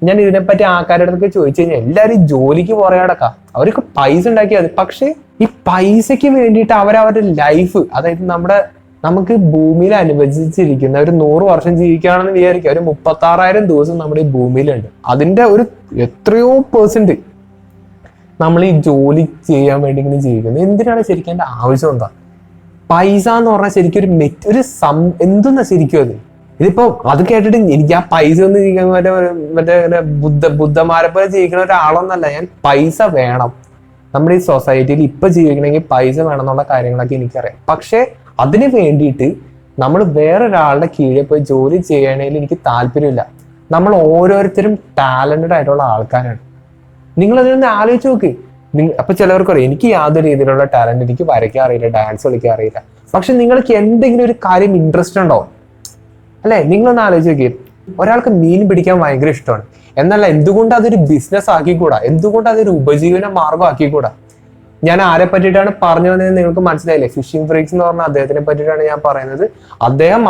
ഞാൻ ഇതിനെപ്പറ്റി ആൾക്കാരുടെ അടുത്തൊക്കെ ചോദിച്ചു കഴിഞ്ഞാൽ എല്ലാവരും ജോലിക്ക് പുറകെ നടക്കാം, അവർക്ക് പൈസ ഉണ്ടാക്കിയാൽ മതി. പക്ഷെ ഈ പൈസയ്ക്ക് വേണ്ടിയിട്ട് അവരവരുടെ ലൈഫ്, അതായത് നമുക്ക് ഭൂമിയിൽ അനുവദിച്ചിരിക്കുന്ന ഒരു 100 വർഷം ജീവിക്കുകയാണെന്ന് വിചാരിക്കുക, ഒരു 36,000 ദിവസം നമ്മുടെ ഈ ഭൂമിയിലുണ്ട്. അതിന്റെ ഒരു എത്രയോ % നമ്മൾ ഈ ജോലി ചെയ്യാൻ വേണ്ടി ഇങ്ങനെ ജീവിക്കുന്നത്. എന്തിനാണ് ശരിക്കും എൻ്റെ ആവശ്യം? എന്താ പൈസ എന്ന് പറഞ്ഞാൽ ശരിക്കും എന്തെന്നാ ശരിക്കും ഇതിപ്പോ അത് കേട്ടിട്ട് എനിക്ക് ആ പൈസ ഒന്നും ജീവിക്കാൻ മറ്റേ ബുദ്ധന്മാരെ പോലെ ജീവിക്കുന്ന ഒരാളൊന്നല്ല ഞാൻ. പൈസ വേണം, നമ്മുടെ ഈ സൊസൈറ്റിയിൽ ഇപ്പൊ ജീവിക്കണമെങ്കിൽ പൈസ വേണം എന്നുള്ള കാര്യങ്ങളൊക്കെ എനിക്കറിയാം. പക്ഷെ അതിന് വേണ്ടിയിട്ട് നമ്മൾ വേറൊരാളുടെ കീഴിൽ പോയി ജോലി ചെയ്യണേൽ എനിക്ക് താല്പര്യമില്ല. നമ്മൾ ഓരോരുത്തരും ടാലന്റഡ് ആയിട്ടുള്ള ആൾക്കാരാണ്. നിങ്ങൾ അതിനൊന്ന് ആലോചിച്ച് നോക്ക്. അപ്പൊ ചിലവർക്ക് പറയും എനിക്ക് യാതൊരു രീതിയിലുള്ള ടാലന്റ്, എനിക്ക് വരയ്ക്കാൻ അറിയില്ല, ഡാൻസ് കളിക്കാൻ അറിയില്ല. പക്ഷെ നിങ്ങൾക്ക് എന്തെങ്കിലും ഒരു കാര്യം ഇൻട്രസ്റ്റ് ഉണ്ടോ? അല്ലെ? നിങ്ങളൊന്ന് ആലോചിച്ച് നോക്കി. ഒരാൾക്ക് മീൻ പിടിക്കാൻ ഭയങ്കര ഇഷ്ടമാണ്, എന്നല്ല എന്തുകൊണ്ട് അതൊരു ബിസിനസ് ആക്കിക്കൂടാ? എന്തുകൊണ്ട് അതൊരു ഉപജീവന മാർഗം ആക്കിക്കൂടാ? ഞാൻ ആരെ പറ്റിയിട്ടാണ് പറഞ്ഞു വന്നത് നിങ്ങൾക്ക് മനസ്സിലായില്ലേ? ഫിഷിംഗ് ഫ്രീക്സ് എന്ന് പറഞ്ഞ അദ്ദേഹത്തിനെ പറ്റിയിട്ടാണ് ഞാൻ പറയുന്നത്.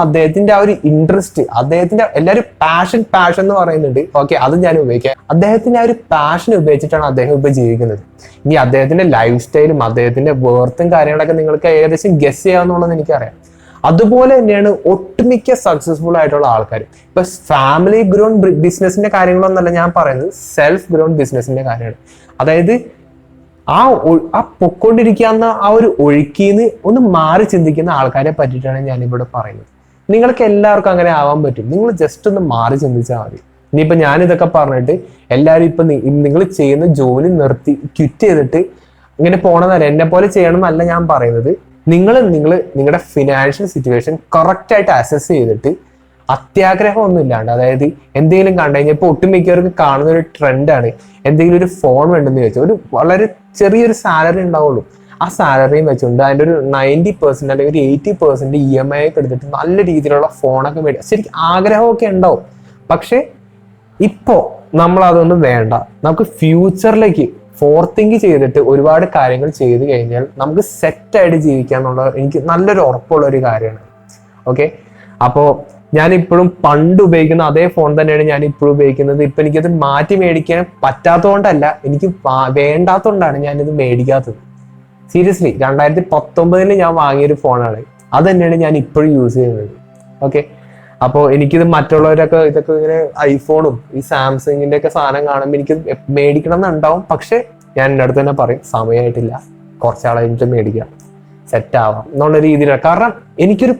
അദ്ദേഹത്തിന്റെ ആ ഒരു ഇൻട്രസ്റ്റ്, അദ്ദേഹത്തിന്റെ എല്ലാവരും പാഷൻ എന്ന് പറയുന്നുണ്ട്. ഓക്കെ, അത് ഞാൻ ഉപയോഗിക്കാം. അദ്ദേഹത്തിന്റെ ആ ഒരു പാഷൻ ഉപയോഗിച്ചിട്ടാണ് അദ്ദേഹം ഇപ്പൊ ജീവിക്കുന്നത്. ഇനി അദ്ദേഹത്തിന്റെ ലൈഫ് സ്റ്റൈലും അദ്ദേഹത്തിന്റെ വേർത്തും കാര്യങ്ങളൊക്കെ നിങ്ങൾക്ക് ഏകദേശം ഗസ് ചെയ്യാവുന്നുള്ളത് എനിക്കറിയാം. അതുപോലെ തന്നെയാണ് ഒട്ടുമിക്ക സക്സസ്ഫുൾ ആയിട്ടുള്ള ആൾക്കാർ. ഇപ്പൊ ഫാമിലി ഗ്രോൺ ബിസിനസിന്റെ കാര്യങ്ങളൊന്നല്ല ഞാൻ പറയുന്നത്, സെൽഫ് ഗ്രോൺ ബിസിനസിന്റെ കാര്യമാണ്. അതായത് ആ പൊക്കൊണ്ടിരിക്കുന്ന ആ ഒരു ഒഴുക്കിന്ന് ഒന്ന് മാറി ചിന്തിക്കുന്ന ആൾക്കാരെ പറ്റിയിട്ടാണ് ഞാൻ ഇവിടെ പറയുന്നത്. നിങ്ങൾക്ക് എല്ലാവർക്കും അങ്ങനെ ആവാൻ പറ്റും. നിങ്ങൾ ജസ്റ്റ് ഒന്ന് മാറി ചിന്തിച്ചാൽ മതി. ഇനിയിപ്പോ ഞാൻ ഇതൊക്കെ പറഞ്ഞിട്ട് എല്ലാവരും ഇപ്പൊ നിങ്ങൾ ചെയ്യുന്ന ജോലി നിർത്തി ക്വിറ്റ് ചെയ്തിട്ട് ഇങ്ങനെ പോണതല്ല, എന്നെ പോലെ ചെയ്യണം എന്നല്ല ഞാൻ പറയുന്നത്. നിങ്ങളുടെ ഫിനാൻഷ്യൽ സിറ്റുവേഷൻ കറക്റ്റ് ആയിട്ട് അസസ് ചെയ്തിട്ട് അത്യാഗ്രഹം ഒന്നും ഇല്ലാണ്ട്, അതായത് എന്തെങ്കിലും കണ്ടു കഴിഞ്ഞാൽ ഇപ്പൊ ഒട്ടുമിക്കവർക്ക് കാണുന്ന ഒരു ട്രെൻഡാണ്, എന്തെങ്കിലും ഒരു ഫോൺ വേണ്ടെന്ന് ചോദിച്ചാൽ ഒരു വളരെ ചെറിയൊരു സാലറി ഉണ്ടാവുള്ളൂ, ആ സാലറിയും വെച്ചുകൊണ്ട് അതിൻ്റെ ഒരു 90% അല്ലെങ്കിൽ ഒരു 80% EMI ഒക്കെ എടുത്തിട്ട് നല്ല രീതിയിലുള്ള ഫോണൊക്കെ മേടിക്കും. ശരിക്കും ആഗ്രഹമൊക്കെ ഉണ്ടാവും. പക്ഷെ ഇപ്പോ നമ്മൾ അതൊന്നും വേണ്ട. നമുക്ക് ഫ്യൂച്ചറിലേക്ക് ഫോർത്തിങ്ക് ചെയ്തിട്ട് ഒരുപാട് കാര്യങ്ങൾ ചെയ്തു കഴിഞ്ഞാൽ നമുക്ക് സെറ്റായിട്ട് ജീവിക്കാന്നുള്ള എനിക്ക് നല്ലൊരു ഉറപ്പുള്ള ഒരു കാര്യമാണ്. ഓക്കെ, അപ്പോൾ ഞാൻ ഇപ്പോഴും പണ്ട് ഉപയോഗിക്കുന്ന അതേ ഫോൺ തന്നെയാണ് ഞാൻ ഇപ്പോഴും ഉപയോഗിക്കുന്നത്. ഇപ്പൊ എനിക്കത് മാറ്റി മേടിക്കാൻ പറ്റാത്തതുകൊണ്ടല്ല, എനിക്ക് വേണ്ടാത്തതുകൊണ്ടാണ് ഞാനിത് മേടിക്കാത്തത്. സീരിയസ്ലി 2019 ഞാൻ വാങ്ങിയൊരു ഫോണാണ്, അത് തന്നെയാണ് ഞാൻ ഇപ്പോഴും യൂസ് ചെയ്യുന്നത്. ഓക്കെ, അപ്പോൾ എനിക്കിത് മറ്റുള്ളവരൊക്കെ ഇതൊക്കെ ഇങ്ങനെ ഐഫോണും ഈ സാംസങ്ങിന്റെ ഒക്കെ സാധനം കാണുമ്പോൾ എനിക്ക് മേടിക്കണം എന്നുണ്ടാവും. പക്ഷെ ഞാൻ എൻ്റെ അടുത്ത് തന്നെ പറയും സമയമായിട്ടില്ല, കുറച്ചാളായിട്ട് മേടിക്കാം, സെറ്റ് ആവാം എന്നുള്ള രീതിയിലാണ്. കാരണം എനിക്കൊരു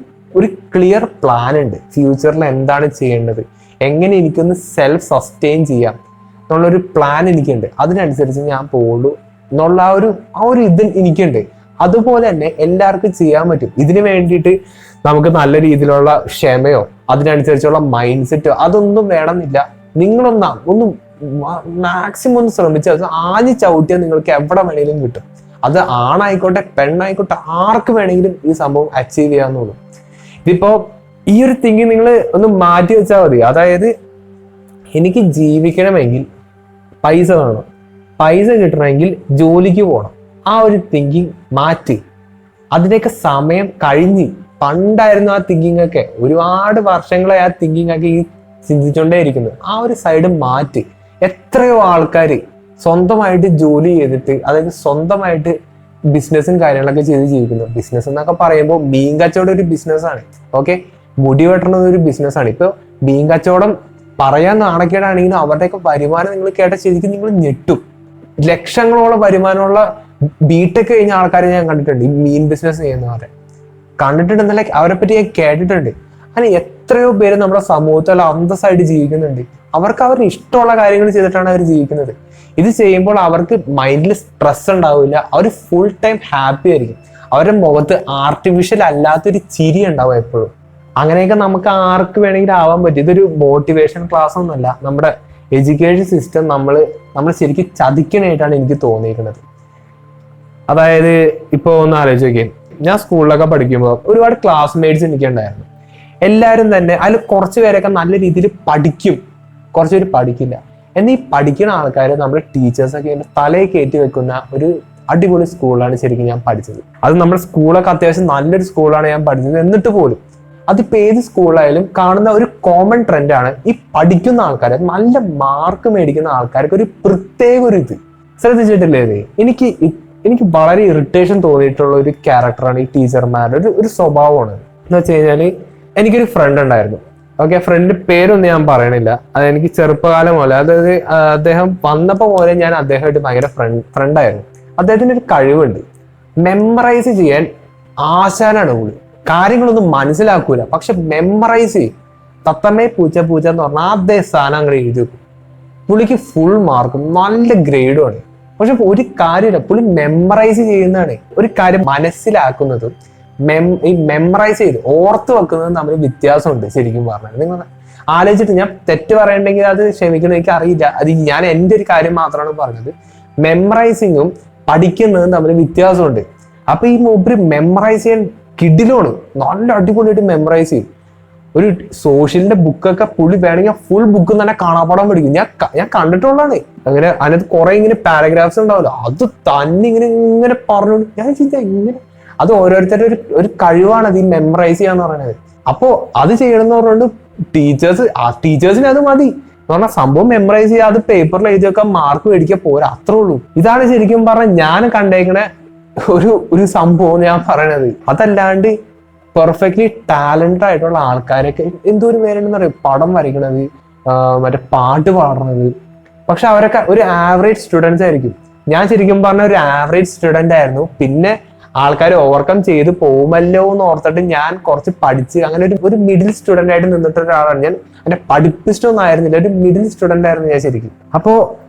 ക്ലിയർ പ്ലാൻ ഉണ്ട് ഫ്യൂച്ചറിൽ എന്താണ് ചെയ്യേണ്ടത്, എങ്ങനെ എനിക്കൊന്ന് സെൽഫ് സസ്റ്റെയിൻ ചെയ്യാം എന്നുള്ളൊരു പ്ലാൻ എനിക്കുണ്ട്. അതിനനുസരിച്ച് ഞാൻ പോകുള്ളൂ എന്നുള്ള ആ ഒരു ഇത് എനിക്കുണ്ട്. അതുപോലെ തന്നെ എല്ലാവർക്കും ചെയ്യാൻ പറ്റും. ഇതിനു വേണ്ടിയിട്ട് നമുക്ക് നല്ല രീതിയിലുള്ള ക്ഷമയോ അതിനനുസരിച്ചുള്ള മൈൻഡ് സെറ്റോ അതൊന്നും വേണമെന്നില്ല. ഒന്ന് മാക്സിമം ഒന്ന് ശ്രമിച്ചാൽ ആഞ്ഞ് ചവിട്ടിയാൽ നിങ്ങൾക്ക് എവിടെ വേണമെങ്കിലും കിട്ടും. അത് ആണായിക്കോട്ടെ പെണ്ണായിക്കോട്ടെ ആർക്ക് വേണമെങ്കിലും ഈ സംഭവം അച്ചീവ് ചെയ്യാവുന്നുള്ളൂ. ഇതിപ്പോ ഈ ഒരു തിങ്കിങ് നിങ്ങൾ ഒന്ന് മാറ്റി വെച്ചാൽ മതി. അതായത് എനിക്ക് ജീവിക്കണമെങ്കിൽ പൈസ വേണം, പൈസ കിട്ടണമെങ്കിൽ ജോലിക്ക് പോകണം. ആ ഒരു തിങ്കിങ് മാറ്റി, അതിനൊക്കെ സമയം കഴിഞ്ഞ്. പണ്ടായിരുന്നു ആ തിങ്കിങ് ഒക്കെ, ഒരുപാട് വർഷങ്ങളായി ആ തിങ്കിങ് ഒക്കെ ഈ ചിന്തിച്ചുകൊണ്ടേ ഇരിക്കുന്നത്. ആ ഒരു സൈഡ് മാറ്റി. എത്രയോ ആൾക്കാർ സ്വന്തമായിട്ട് ജോലി ചെയ്തിട്ട്, അതായത് സ്വന്തമായിട്ട് ബിസിനസ്സും കാര്യങ്ങളൊക്കെ ചെയ്ത് ജീവിക്കുന്നു. ബിസിനസ് എന്നൊക്കെ പറയുമ്പോൾ മീൻ കച്ചവടം ഒരു ബിസിനസ്സാണ്. ഓക്കെ, മുടി വെട്ടണത് ഒരു ബിസിനസ്സാണ്. ഇപ്പൊ മീൻ കച്ചവടം പറയാൻ നാണക്കേടാണെങ്കിലും അവരുടെയൊക്കെ വരുമാനം നിങ്ങൾ കേട്ട ശരിക്കും നിങ്ങൾ ഞെട്ടും. ലക്ഷങ്ങളോളം വരുമാനമുള്ള ബിടെക് കഴിഞ്ഞ ആൾക്കാരെ ഞാൻ കണ്ടിട്ടുണ്ട്, ഈ മീൻ ബിസിനസ് ചെയ്യുന്നവരെ കണ്ടിട്ടുണ്ടെന്നല്ല, അവരെ പറ്റി ഞാൻ കേട്ടിട്ടുണ്ട്. അങ്ങനെ എത്രയോ പേര് നമ്മുടെ സമൂഹത്തിൽ അന്തസ്സായിട്ട് ജീവിക്കുന്നുണ്ട്. അവർക്ക് അവരുടെ ഇഷ്ടമുള്ള കാര്യങ്ങൾ ചെയ്തിട്ടാണ് അവർ ജീവിക്കുന്നത്. ഇത് ചെയ്യുമ്പോൾ അവർക്ക് മൈൻഡിൽ സ്ട്രെസ് ഉണ്ടാവില്ല, അവർ ഫുൾ ടൈം ഹാപ്പി ആയിരിക്കും. അവരുടെ മുഖത്ത് ആർട്ടിഫിഷ്യൽ അല്ലാത്തൊരു ചിരി ഉണ്ടാവും എപ്പോഴും. അങ്ങനെയൊക്കെ നമുക്ക് ആർക്ക് വേണമെങ്കിലും ആവാൻ പറ്റും. ഇതൊരു മോട്ടിവേഷൻ ക്ലാസ് ഒന്നുമല്ല. നമ്മുടെ എഡ്യൂക്കേഷൻ സിസ്റ്റം നമ്മൾ ശരിക്കും ചതിക്കണായിട്ടാണ് എനിക്ക് തോന്നിയിരിക്കുന്നത്. അതായത് ഇപ്പൊ ഒന്ന് ആലോചിച്ച് നോക്കിയേ, ഞാൻ സ്കൂളിലൊക്കെ പഠിക്കുമ്പോൾ ഒരുപാട് ക്ലാസ്മേറ്റ്സ് എനിക്കുണ്ടായിരുന്നു. എല്ലാവരും തന്നെ അതിൽ കുറച്ച് പേരൊക്കെ നല്ല രീതിയിൽ പഠിക്കും, കുറച്ച് പേര് പഠിക്കില്ല. എന്നീ പഠിക്കുന്ന ആൾക്കാർ നമ്മുടെ ടീച്ചേഴ്സൊക്കെ എൻ്റെ തലയിൽ കയറ്റി വെക്കുന്ന ഒരു അടിപൊളി സ്കൂളാണ് ശരിക്കും ഞാൻ പഠിച്ചത്. അത് നമ്മുടെ സ്കൂളൊക്കെ അത്യാവശ്യം നല്ലൊരു സ്കൂളാണ് ഞാൻ പഠിച്ചത്. എന്നിട്ട് പോലും അതിപ്പോൾ ഏത് സ്കൂളായാലും കാണുന്ന ഒരു കോമൺ ട്രെൻഡാണ് ഈ പഠിക്കുന്ന ആൾക്കാർ, നല്ല മാർക്ക് മേടിക്കുന്ന ആൾക്കാർക്ക് ഒരു പ്രത്യേക ഒരു ഇത് ശ്രദ്ധിച്ചിട്ടില്ലേ? എനിക്ക് വളരെ ഇറിറ്റേഷൻ തോന്നിയിട്ടുള്ള ഒരു ക്യാരക്ടറാണ് ഈ ടീച്ചർമാരുടെ ഒരു സ്വഭാവമാണ്. എന്ന് വെച്ച് കഴിഞ്ഞാല് എനിക്കൊരു ഫ്രണ്ട് ഉണ്ടായിരുന്നു. ഓക്കെ, ഫ്രണ്ടിന്റെ പേരൊന്നും ഞാൻ പറയണില്ല. അത് എനിക്ക് ചെറുപ്പകാലം പോലെ, അതായത് അദ്ദേഹം വന്നപ്പോൾ പോലെ ഞാൻ അദ്ദേഹമായിട്ട് ഭയങ്കര ഫ്രണ്ടായിരുന്നു. അദ്ദേഹത്തിന് ഒരു കഴിവുണ്ട്, മെമ്മറൈസ് ചെയ്യാൻ ആശാനാണ് പുള്ളി. കാര്യങ്ങളൊന്നും മനസ്സിലാക്കൂല, പക്ഷെ മെമ്മറൈസ് ചെയ്യും. തത്തമ്മേ പൂച്ച പൂച്ച എന്ന് പറഞ്ഞാൽ അതേ സ്ഥാനം അങ്ങനെ എഴുതി വെക്കും. പുള്ളിക്ക് ഫുൾ മാർക്കും നല്ല ഗ്രേഡും ആണ്. പക്ഷെ ഒരു കാര്യമില്ല, പുള്ളി മെമ്മറൈസ് ചെയ്യുന്നതാണ്. ഒരു കാര്യം മനസ്സിലാക്കുന്നതും ഈ മെമ്മറൈസ് ചെയ്ത് ഓർത്ത് വെക്കുന്നതും തമ്മിൽ വ്യത്യാസമുണ്ട് ശരിക്കും പറഞ്ഞാൽ. നിങ്ങൾ ആലോചിച്ചിട്ട്, ഞാൻ തെറ്റ് പറയണ്ടെങ്കിൽ അത് ക്ഷമിക്കണം, എനിക്ക് അറിയില്ല, അത് ഞാൻ എൻ്റെ ഒരു കാര്യം മാത്രമാണ് പറഞ്ഞത്. മെമ്മറൈസിങ്ങും പഠിക്കുന്നതും തമ്മിൽ വ്യത്യാസമുണ്ട്. അപ്പൊ ഈ മൂപ്പര് മെമ്മറൈസ് ചെയ്യാൻ കിഡിലാണ്, നല്ല അടിപൊളിയായിട്ട് മെമ്മറൈസ് ചെയ്യും. ഒരു സോഷ്യലിന്റെ ബുക്കൊക്കെ പുള്ളി വേണമെങ്കിൽ ഫുൾ ബുക്ക് തന്നെ കാണാപ്പാടാൻ പഠിക്കും. ഞാൻ കണ്ടിട്ടുള്ളതാണ്. അങ്ങനെ അതിനകത്ത് കുറെ ഇങ്ങനെ പാരഗ്രാഫ്സ് ഉണ്ടാവല്ലോ, അത് തന്നെ ഇങ്ങനെ പറഞ്ഞു. ഞാൻ ചിന്ത ഇങ്ങനെ, അത് ഓരോരുത്തരുടെ ഒരു കഴിവാണ് അത്, ഈ മെമ്മറൈസ് ചെയ്യാന്ന് പറയുന്നത്. അപ്പോ അത് ചെയ്യണമെന്ന് പറഞ്ഞുകൊണ്ട് ടീച്ചേഴ്സിന് അത് മതി എന്ന് പറഞ്ഞാൽ സംഭവം മെമ്മറൈസ് ചെയ്യുക, അത് പേപ്പറിൽ എഴുതി വെക്കാൻ മാർക്ക് മേടിക്കാൻ പോരാ, അത്രേ ഉള്ളൂ. ഇതാണ് ശരിക്കും പറഞ്ഞാൽ ഞാൻ കണ്ടേക്കണ ഒരു സംഭവം ഞാൻ പറയണത്. അതല്ലാണ്ട് പെർഫെക്റ്റ്ലി ടാലന്റഡ് ആയിട്ടുള്ള ആൾക്കാരൊക്കെ എന്തോരം പേരുണ്ടെന്ന് അറിയാം, പടം വരയ്ക്കണത്, മറ്റേ പാട്ട് പാടുന്നത്. പക്ഷെ അവരൊക്കെ ഒരു ആവറേജ് സ്റ്റുഡൻസ് ആയിരിക്കും. ഞാൻ ശരിക്കും പറഞ്ഞ ഒരു ആവറേജ് സ്റ്റുഡന്റ് ആയിരുന്നു. പിന്നെ ആൾക്കാർ ഓവർകം ചെയ്ത് പോകുമല്ലോ എന്ന് ഓർത്തിട്ട് ഞാൻ കുറച്ച് പഠിച്ച് അങ്ങനെ ഒരു മിഡിൽ സ്റ്റുഡന്റ് ആയിട്ട് നിന്നിട്ട് ഒരാളാണ് ഞാൻ. എന്റെ പഠിപ്പിസ്റ്റൊന്നും ആയിരുന്നില്ല, ഒരു മിഡിൽ സ്റ്റുഡന്റ് ആയിരുന്നു ഞാൻ ശരിക്കും. അപ്പോ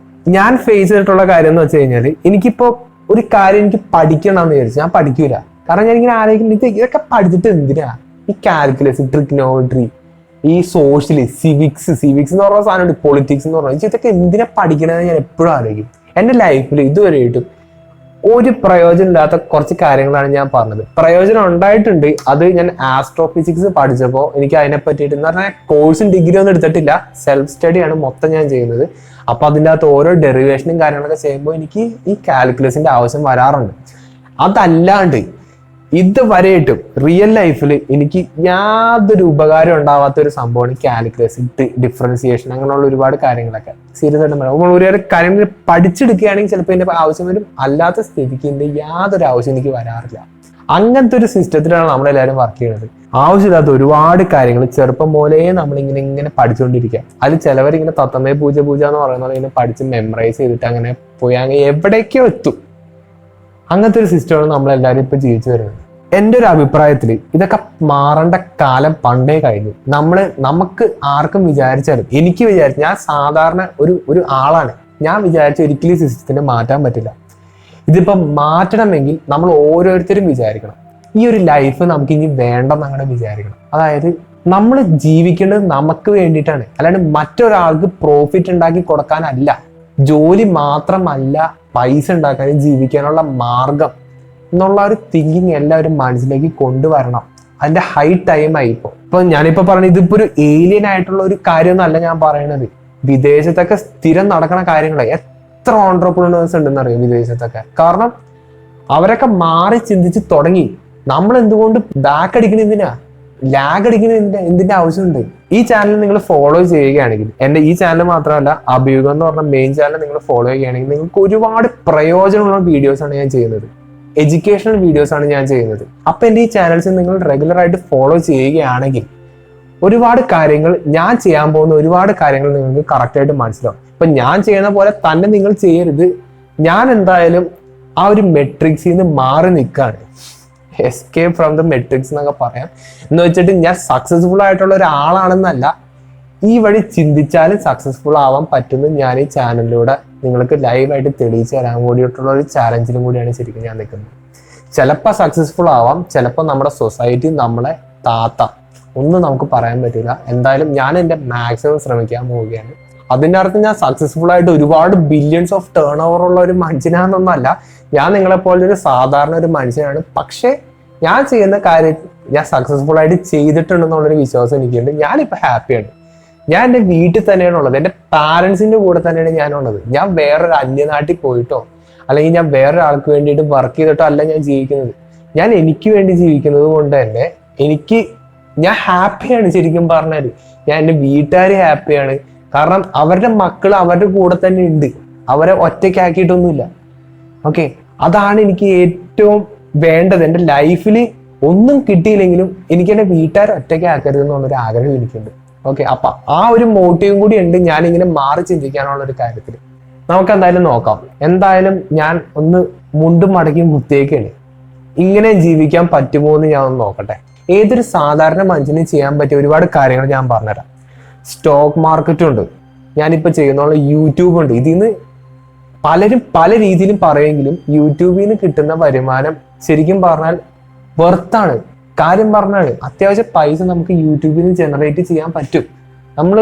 ഞാൻ ഫേസ് ചെയ്തിട്ടുള്ള കാര്യം എന്ന് വെച്ച് കഴിഞ്ഞാൽ, എനിക്കിപ്പോ ഒരു കാര്യം എനിക്ക് പഠിക്കണം എന്ന് വിചാരിച്ചു, ഞാൻ പഠിക്കൂല. കാരണം ഞാൻ ഇങ്ങനെ ആലോചിക്കുന്നത്, ഇതൊക്കെ പഠിച്ചിട്ട് എന്തിനാ ഈ കാൽക്കുലസ്, ട്രിഗ്നോമെട്രി, ഈ സോഷ്യൽ, സിവിക്സ് എന്ന് പറഞ്ഞ സാധനമുണ്ട്, പൊളിറ്റിക്സ് എന്ന് പറഞ്ഞാൽ, ഇതൊക്കെ എന്തിനാ പഠിക്കണമെന്ന് ഞാൻ എപ്പോഴും ആലോചിക്കും. എന്റെ ലൈഫിൽ ഇതുവരെയായിട്ടും ഒരു പ്രയോജനം ഇല്ലാത്ത കുറച്ച് കാര്യങ്ങളാണ് ഞാൻ പറഞ്ഞത്. പ്രയോജനം ഉണ്ടായിട്ടുണ്ട്, അത് ഞാൻ ആസ്ട്രോഫിസിക്സ് പഠിച്ചപ്പോൾ എനിക്ക് അതിനെ പറ്റിയിട്ട്, എന്ന് പറഞ്ഞാൽ കോഴ്സും ഡിഗ്രി ഒന്നും എടുത്തിട്ടില്ല, സെൽഫ് സ്റ്റഡിയാണ് മൊത്തം ഞാൻ ചെയ്യുന്നത്. അപ്പൊ അതിൻ്റെ അകത്ത് ഓരോ ഡെറിവേഷനും കാര്യങ്ങളൊക്കെ ചെയ്യുമ്പോൾ എനിക്ക് ഈ കാൽക്കുലസിന്റെ ആവശ്യം വരാറുണ്ട്. അതല്ലാണ്ട് ഇതുവരെയായിട്ടും റിയൽ ലൈഫിൽ എനിക്ക് യാതൊരു ഉപകാരം ഉണ്ടാവാത്ത ഒരു സംഭവമാണ് കാൽക്കുലസ്, ഡിഫറൻസിയേഷൻ, അങ്ങനെയുള്ള ഒരുപാട് കാര്യങ്ങളൊക്കെ. സീരിയസ് ആയിട്ട് നമ്മൾ ഒരുപാട് കാര്യങ്ങൾ പഠിച്ചെടുക്കുകയാണെങ്കിൽ ചിലപ്പോൾ എൻ്റെ ആവശ്യം വരും, അല്ലാത്ത സ്ഥിതിക്ക് എൻ്റെ യാതൊരു ആവശ്യം എനിക്ക് വരാറില്ല. അങ്ങനത്തെ ഒരു സിസ്റ്റത്തിലാണ് നമ്മളെല്ലാവരും വർക്ക് ചെയ്യുന്നത്. ആവശ്യമില്ലാത്ത ഒരുപാട് കാര്യങ്ങൾ ചെറുപ്പം പോലെ നമ്മളിങ്ങനെ പഠിച്ചുകൊണ്ടിരിക്കുക. അതിൽ ചിലവരിങ്ങനെ തത്തമ്മേ പൂജ എന്ന് പറയുന്നത് ഇങ്ങനെ പഠിച്ച് മെമ്മറൈസ് ചെയ്തിട്ട് അങ്ങനെ പോയി അങ്ങനെ എവിടേക്കോ എത്തും. അങ്ങനത്തെ ഒരു സിസ്റ്റമാണ് നമ്മളെല്ലാവരും ഇപ്പൊ ജീവിച്ചു വരുന്നത്. എൻ്റെ ഒരു അഭിപ്രായത്തിൽ ഇതൊക്കെ മാറേണ്ട കാലം പണ്ടേ കഴിഞ്ഞു. നമുക്ക് ആർക്കും വിചാരിച്ചാലും, എനിക്ക് വിചാരിച്ചു, ഞാൻ സാധാരണ ഒരു ആളാണ്, ഞാൻ വിചാരിച്ച ഒരിക്കലും ഈ സിസ്റ്റത്തിനെ മാറ്റാൻ പറ്റില്ല. ഇതിപ്പോ മാറ്റണമെങ്കിൽ നമ്മൾ ഓരോരുത്തരും വിചാരിക്കണം, ഈ ഒരു ലൈഫ് നമുക്ക് ഇനി വേണ്ടെന്ന് അങ്ങനെ വിചാരിക്കണം. അതായത് നമ്മൾ ജീവിക്കേണ്ടത് നമുക്ക് വേണ്ടിയിട്ടാണ്, അല്ലാണ്ട് മറ്റൊരാൾക്ക് പ്രോഫിറ്റ് ഉണ്ടാക്കി കൊടുക്കാനല്ല. ജോലി മാത്രമല്ല പൈസ ഉണ്ടാക്കാനും ജീവിക്കാനുള്ള മാർഗം എന്നുള്ള ഒരു തിങ്കിങ് എല്ലാവരും മനസ്സിലേക്ക് കൊണ്ടുവരണം. അതിന്റെ ഹൈ ടൈം ആയി ഇപ്പൊ ഞാനിപ്പോ പറഞ്ഞത്, ഇതിപ്പോ ഒരു ഏലിയൻ ആയിട്ടുള്ള ഒരു കാര്യമൊന്നുമല്ല ഞാൻ പറയണത്. വിദേശത്തൊക്കെ സ്ഥിരം നടക്കുന്ന കാര്യങ്ങളെ എത്ര ഓൺട്രപ്രണേഴ്സ് ഉണ്ടെന്ന് അറിയാം വിദേശത്തൊക്കെ. കാരണം അവരൊക്കെ മാറി ചിന്തിച്ച് തുടങ്ങി. നമ്മൾ എന്തുകൊണ്ട് ബാക്ക് അടിക്കണ എന്തിനാ, ലാഗ് അടിക്കുന്ന എന്തിന്റെ ആവശ്യമുണ്ട്? ഈ ചാനൽ നിങ്ങൾ ഫോളോ ചെയ്യുകയാണെങ്കിൽ, എന്റെ ഈ ചാനൽ മാത്രമല്ല അഭിയുഗം എന്ന് പറഞ്ഞ മെയിൻ ചാനൽ നിങ്ങൾ ഫോളോ ചെയ്യുകയാണെങ്കിൽ നിങ്ങൾക്ക് ഒരുപാട് പ്രയോജനമുള്ള വീഡിയോസ് ആണ് ഞാൻ ചെയ്യുന്നത്, എഡ്യൂക്കേഷണൽ വീഡിയോസ് ആണ് ഞാൻ ചെയ്യുന്നത്. അപ്പൊ എന്റെ ഈ ചാനൽസ് നിങ്ങൾ റെഗുലർ ആയിട്ട് ഫോളോ ചെയ്യുകയാണെങ്കിൽ ഒരുപാട് കാര്യങ്ങൾ, ഞാൻ ചെയ്യാൻ പോകുന്ന ഒരുപാട് കാര്യങ്ങൾ നിങ്ങൾക്ക് കറക്റ്റ് ആയിട്ട് മനസ്സിലാവും. ഇപ്പൊ ഞാൻ ചെയ്യുന്ന പോലെ തന്നെ നിങ്ങൾ ചെയ്യരുത്. ഞാൻ എന്തായാലും ആ ഒരു മെട്രിക്സിൽ നിന്ന് മാറി നിൽക്കുകയാണ്, എസ്കേപ്പ് ഫ്രം ദ മെട്രിക്സ് എന്നൊക്കെ പറയാം. എന്ന് വെച്ചിട്ട് ഞാൻ സക്സസ്ഫുൾ ആയിട്ടുള്ള ഒരാളാണെന്നല്ല, ഈ വഴി ചിന്തിച്ചാലും സക്സസ്ഫുൾ ആവാൻ പറ്റുന്ന ഞാൻ ഈ ചാനലിലൂടെ നിങ്ങൾക്ക് ലൈവായിട്ട് തെളിയിച്ച് തരാൻ കൂടിയിട്ടുള്ള ഒരു ചാലഞ്ചിലും കൂടിയാണ് ശരിക്കും ഞാൻ നിൽക്കുന്നത്. ചിലപ്പോൾ സക്സസ്ഫുൾ ആവാം, ചിലപ്പോൾ നമ്മുടെ സൊസൈറ്റി നമ്മളെ താത്താം, ഒന്നും നമുക്ക് പറയാൻ പറ്റില്ല. എന്തായാലും ഞാൻ എൻ്റെ മാക്സിമം ശ്രമിക്കാൻ പോവുകയാണ്. അതിൻ്റെ അർത്ഥം ഞാൻ സക്സസ്ഫുൾ ആയിട്ട് ഒരുപാട് ബില്യൺസ് ഓഫ് ടേൺ ഓവർ ഉള്ള ഒരു മനുഷ്യനാണെന്നൊന്നല്ല. ഞാൻ നിങ്ങളെപ്പോലെ ഒരു സാധാരണ ഒരു മനുഷ്യനാണ്. പക്ഷേ ഞാൻ ചെയ്യുന്ന കാര്യം ഞാൻ സക്സസ്ഫുൾ ആയിട്ട് ചെയ്തിട്ടുണ്ടെന്നുള്ളൊരു വിശ്വാസം എനിക്കുണ്ട്. ഞാനിപ്പോൾ ഹാപ്പിയാണ്. ഞാൻ എൻ്റെ വീട്ടിൽ തന്നെയാണ് ഉള്ളത്, എൻ്റെ പാരൻസിൻ്റെ കൂടെ തന്നെയാണ് ഞാനുള്ളത്. ഞാൻ വേറൊരു അന്യനാട്ടിൽ പോയിട്ടോ അല്ലെങ്കിൽ ഞാൻ വേറൊരാൾക്ക് വേണ്ടിയിട്ട് വർക്ക് ചെയ്തിട്ടോ അല്ല ഞാൻ ജീവിക്കുന്നത്. ഞാൻ എനിക്ക് വേണ്ടി ജീവിക്കുന്നത് കൊണ്ട് തന്നെ ഞാൻ ഹാപ്പിയാണ്. ശരിക്കും പറഞ്ഞാൽ ഞാൻ എൻ്റെ വീട്ടുകാർ ഹാപ്പിയാണ്. കാരണം അവരുടെ മക്കൾ അവരുടെ കൂടെ തന്നെ ഉണ്ട്, അവരെ ഒറ്റയ്ക്കാക്കിയിട്ടൊന്നുമില്ല. ഓക്കെ, അതാണ് എനിക്ക് ഏറ്റവും വേണ്ടത്. എൻ്റെ ലൈഫിൽ ഒന്നും കിട്ടിയില്ലെങ്കിലും എനിക്ക് എൻ്റെ വീട്ടുകാരെ ഒറ്റയ്ക്കാക്കരുത് എന്നുള്ളൊരു ആഗ്രഹം എനിക്കുണ്ട്. ഓക്കെ, അപ്പൊ ആ ഒരു മോട്ടീവും കൂടി ഉണ്ട് ഞാനിങ്ങനെ മാറി ചിന്തിക്കാനുള്ള ഒരു കാര്യത്തിൽ. നമുക്ക് എന്തായാലും നോക്കാം. എന്തായാലും ഞാൻ ഒന്ന് മുണ്ടും മടക്കി മുത്തേക്കാണ്. ഇങ്ങനെ ജീവിക്കാൻ പറ്റുമോ എന്ന് ഞാൻ ഒന്ന് നോക്കട്ടെ. ഏതൊരു സാധാരണ മനുഷ്യന് ചെയ്യാൻ പറ്റിയ ഒരുപാട് കാര്യങ്ങൾ ഞാൻ പറഞ്ഞുതരാം. സ്റ്റോക്ക് മാർക്കറ്റും ഉണ്ട്, ഞാനിപ്പോൾ ചെയ്യുന്നുള്ള യൂട്യൂബ് ഉണ്ട്. ഇതിന്ന് പലരും പല രീതിയിലും പറയുമെങ്കിലും യൂട്യൂബിൽ നിന്ന് കിട്ടുന്ന വരുമാനം ശരിക്കും പറഞ്ഞാൽ വെർത്താണ്. കാര്യം പറഞ്ഞാണ്, അത്യാവശ്യം പൈസ നമുക്ക് യൂട്യൂബിൽ നിന്ന് ജനറേറ്റ് ചെയ്യാൻ പറ്റും. നമ്മൾ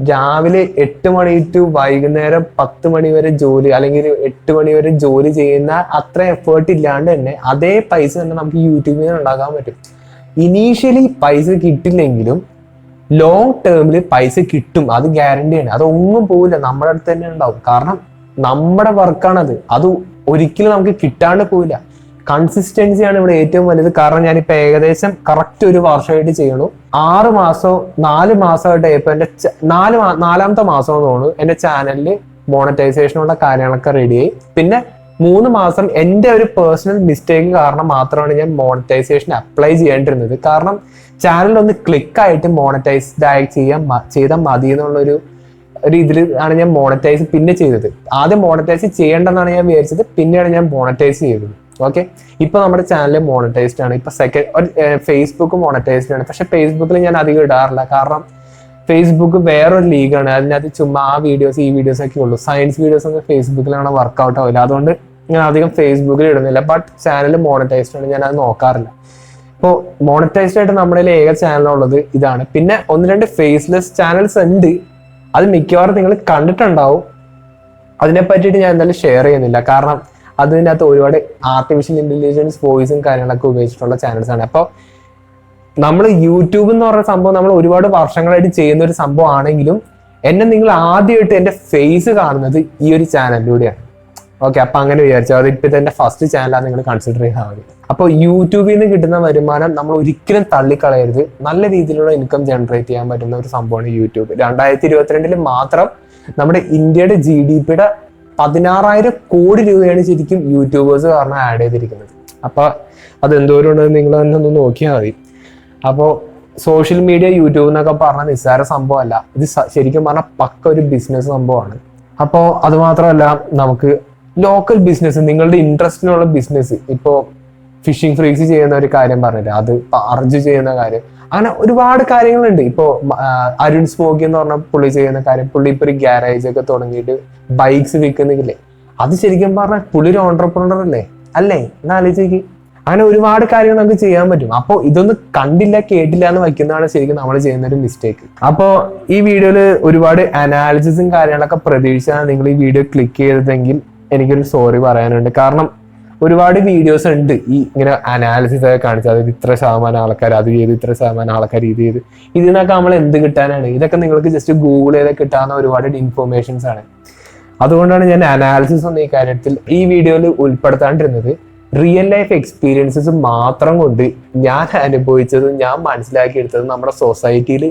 രാവിലെ 8 മണി ടു വൈകുന്നേരം 10 മണി വരെ ജോലി, അല്ലെങ്കിൽ 8 മണി വരെ ജോലി ചെയ്യുന്ന അത്ര എഫേർട്ട് ഇല്ലാണ്ട് തന്നെ അതേ പൈസ തന്നെ നമുക്ക് യൂട്യൂബിൽ നിന്ന് ഉണ്ടാക്കാൻ പറ്റും. ഇനീഷ്യലി പൈസ കിട്ടില്ലെങ്കിലും ലോങ് ടേമിൽ പൈസ കിട്ടും, അത് ഗ്യാരണ്ടിയാണ്. അതൊന്നും പോവില്ല, നമ്മുടെ അടുത്ത് തന്നെ ഉണ്ടാവും. കാരണം നമ്മുടെ വർക്കാണത്, അത് ഒരിക്കലും നമുക്ക് കിട്ടാണ്ട് പോവില്ല. കൺസിസ്റ്റൻസിയാണ് ഇവിടെ ഏറ്റവും വലുത്. കാരണം ഞാനിപ്പോ ഏകദേശം കറക്റ്റ് ഒരു വർഷമായിട്ട് ചെയ്യണു. 4 മാസമായിട്ട് ഇപ്പൊ എന്റെ നാലാമത്തെ മാസം തോന്നുന്നു എന്റെ ചാനലില് മോണറ്റൈസേഷനുള്ള കാര്യങ്ങളൊക്കെ റെഡിയായി. പിന്നെ 3 മാസം എന്റെ ഒരു പേഴ്സണൽ മിസ്റ്റേക്ക് കാരണം മാത്രമാണ് ഞാൻ മോണറ്റൈസേഷൻ അപ്ലൈ ചെയ്യേണ്ടിരുന്നത്. കാരണം ചാനൽ ഒന്ന് ക്ലിക്കായിട്ട് മോണറ്റൈസ്ഡ് ആയി ചെയ്താൽ മതി എന്നുള്ളൊരു ഇതിൽ ആണ് ഞാൻ മോണറ്റൈസ് പിന്നെ ചെയ്തത്. ആദ്യം മോണറ്റൈസ് ചെയ്യേണ്ടെന്നാണ് ഞാൻ വിചാരിച്ചത്, പിന്നെയാണ് ഞാൻ മോണറ്റൈസ് ചെയ്തത്. ഓക്കെ, ഇപ്പൊ നമ്മുടെ ചാനൽ മോണറ്റൈസ്ഡ് ആണ്. ഇപ്പൊ ഫേസ്ബുക്ക് മോണറ്റൈസ്ഡ് ആണ്. പക്ഷെ ഫേസ്ബുക്കിൽ ഞാൻ അധികം ഇടാറില്ല. കാരണം ഫേസ്ബുക്ക് വേറൊരു ലീഗാണ്. അതിനകത്ത് ചുമ്മാ ആ വീഡിയോസ് ഈ വീഡിയോസ് ഒക്കെ ഉള്ളൂ. സയൻസ് വീഡിയോസ് ഒന്നും ഫേസ്ബുക്കിലാണ് വർക്ക്ഔട്ട് ആവില്ല. അതുകൊണ്ട് ഞാൻ അധികം ഫേസ്ബുക്കിൽ ഇടുന്നില്ല. ബട്ട് ചാനൽ മോണറ്റൈസ്ഡ് ആണ്, ഞാൻ അത് നോക്കാറില്ല. ഇപ്പോൾ മോണറ്റൈസ്ഡ് ആയിട്ട് നമ്മുടെ ഏക ചാനലുള്ളത് ഇതാണ്. പിന്നെ 1-2 ഫേസ്ലെസ് ചാനൽസ് ഉണ്ട്, അത് മിക്കവാറും നിങ്ങൾ കണ്ടിട്ടുണ്ടാവും. അതിനെ പറ്റിയിട്ട് ഞാൻ എന്തായാലും ഷെയർ ചെയ്യുന്നില്ല. കാരണം അതിനകത്ത് ഒരുപാട് ആർട്ടിഫിഷ്യൽ ഇന്റലിജൻസ് വോയിസും കാര്യങ്ങളൊക്കെ ഉപയോഗിച്ചിട്ടുള്ള ചാനൽസ് ആണ്. അപ്പോൾ നമ്മൾ യൂട്യൂബ് എന്ന് പറയുന്ന സംഭവം നമ്മൾ ഒരുപാട് വർഷങ്ങളായിട്ട് ചെയ്യുന്ന ഒരു സംഭവം ആണെങ്കിലും എന്നെ നിങ്ങൾ ആദ്യമായിട്ട് എൻ്റെ ഫേസ് കാണുന്നത് ഈ ഒരു ചാനലിലൂടെയാണ്. ഓക്കെ, അപ്പൊ അങ്ങനെ വിചാരിച്ചു. അത് ഇപ്പോഴത്തെ എൻ്റെ ഫസ്റ്റ് ചാനലാണ് നിങ്ങൾ കൺസിഡർ ചെയ്താൽ മതി. അപ്പോൾ യൂട്യൂബിൽ നിന്ന് കിട്ടുന്ന വരുമാനം നമ്മൾ ഒരിക്കലും തള്ളിക്കളയരുത്. നല്ല രീതിയിലുള്ള ഇൻകം ജനറേറ്റ് ചെയ്യാൻ പറ്റുന്ന ഒരു സംഭവമാണ് യൂട്യൂബ്. 2022 മാത്രം നമ്മുടെ ഇന്ത്യയുടെ GDP-യുടെ 16,000 കോടി രൂപയാണ് ശരിക്കും യൂട്യൂബേഴ്സ് കാരണം ആഡ് ചെയ്തിരിക്കുന്നത്. അപ്പൊ അത് എന്തോരം ഉണ്ടെന്ന് നിങ്ങൾ തന്നെ ഒന്ന് നോക്കിയാൽ മതി. അപ്പോൾ സോഷ്യൽ മീഡിയ യൂട്യൂബ് എന്നൊക്കെ പറഞ്ഞാൽ നിസ്സാര സംഭവമല്ല. ഇത് ശരിക്കും പറഞ്ഞാൽ പക്ക ഒരു ബിസിനസ് സംഭവമാണ്. അപ്പോൾ അത് മാത്രമല്ല, നമുക്ക് ലോക്കൽ ബിസിനസ്, നിങ്ങളുടെ ഇൻട്രസ്റ്റിനുള്ള ബിസിനസ്, ഇപ്പോൾ ഫിഷിംഗ് ഫ്രീക്സ് ചെയ്യുന്ന ഒരു കാര്യം പറഞ്ഞില്ല, അത് അർജ് ചെയ്യുന്ന കാര്യം, അങ്ങനെ ഒരുപാട് കാര്യങ്ങളുണ്ട്. ഇപ്പോൾ അരുൺ സ്മോക്കി എന്ന് പറഞ്ഞ പുള്ളി ചെയ്യുന്ന കാര്യം, പുള്ളി ഇപ്പൊ ഒരു ഗ്യാരേജ് ഒക്കെ തുടങ്ങിയിട്ട് ബൈക്സ് വിൽക്കുന്നില്ലേ, അത് ശരിക്കും പറഞ്ഞാൽ പുള്ളി ഒരു ഓൺട്രപ്രണർ അല്ലേ എന്നാ ആലോചിക്ക്. അങ്ങനെ ഒരുപാട് കാര്യങ്ങൾ നമുക്ക് ചെയ്യാൻ പറ്റും. അപ്പോൾ ഇതൊന്നും കണ്ടില്ല കേട്ടില്ല എന്ന് വയ്ക്കുന്നതാണ് ശരിക്കും നമ്മൾ ചെയ്യുന്ന ഒരു മിസ്റ്റേക്ക്. അപ്പോൾ ഈ വീഡിയോയിൽ ഒരുപാട് അനാലിസിസും കാര്യങ്ങളൊക്കെ പ്രതീക്ഷിച്ചാണ് നിങ്ങൾ ഈ വീഡിയോ ക്ലിക്ക് ചെയ്തതെങ്കിൽ എനിക്കൊരു സോറി പറയാനുണ്ട്. കാരണം ഒരുപാട് വീഡിയോസ് ഉണ്ട് ഈ ഇങ്ങനെ അനാലിസിസ് ഒക്കെ കാണിച്ചത്, അതായത് ഇത്ര ശതമാനം ആൾക്കാർ അത് ചെയ്ത്, ഇത്ര ശതമാനം ആൾക്കാർ ഇത് ചെയ്ത്. ഇതിനൊക്കെ നമ്മൾ എന്ത് കിട്ടാനാണ്? ഇതൊക്കെ നിങ്ങൾക്ക് ജസ്റ്റ് ഗൂഗിൾ ചെയ്ത് കിട്ടാവുന്ന ഒരുപാട് ഇൻഫോർമേഷൻസ് ആണ്. അതുകൊണ്ടാണ് ഞാൻ അനാലിസിസ് ഒന്നും ഈ കാര്യത്തിൽ ഈ വീഡിയോയിൽ ഉൾപ്പെടുത്താണ്ടിരുന്നത്. റിയൽ ലൈഫ് എക്സ്പീരിയൻസസ് മാത്രം കൊണ്ട് ഞാൻ അനുഭവിച്ചതും ഞാൻ മനസ്സിലാക്കിയെടുത്തതും നമ്മുടെ സൊസൈറ്റിയിൽ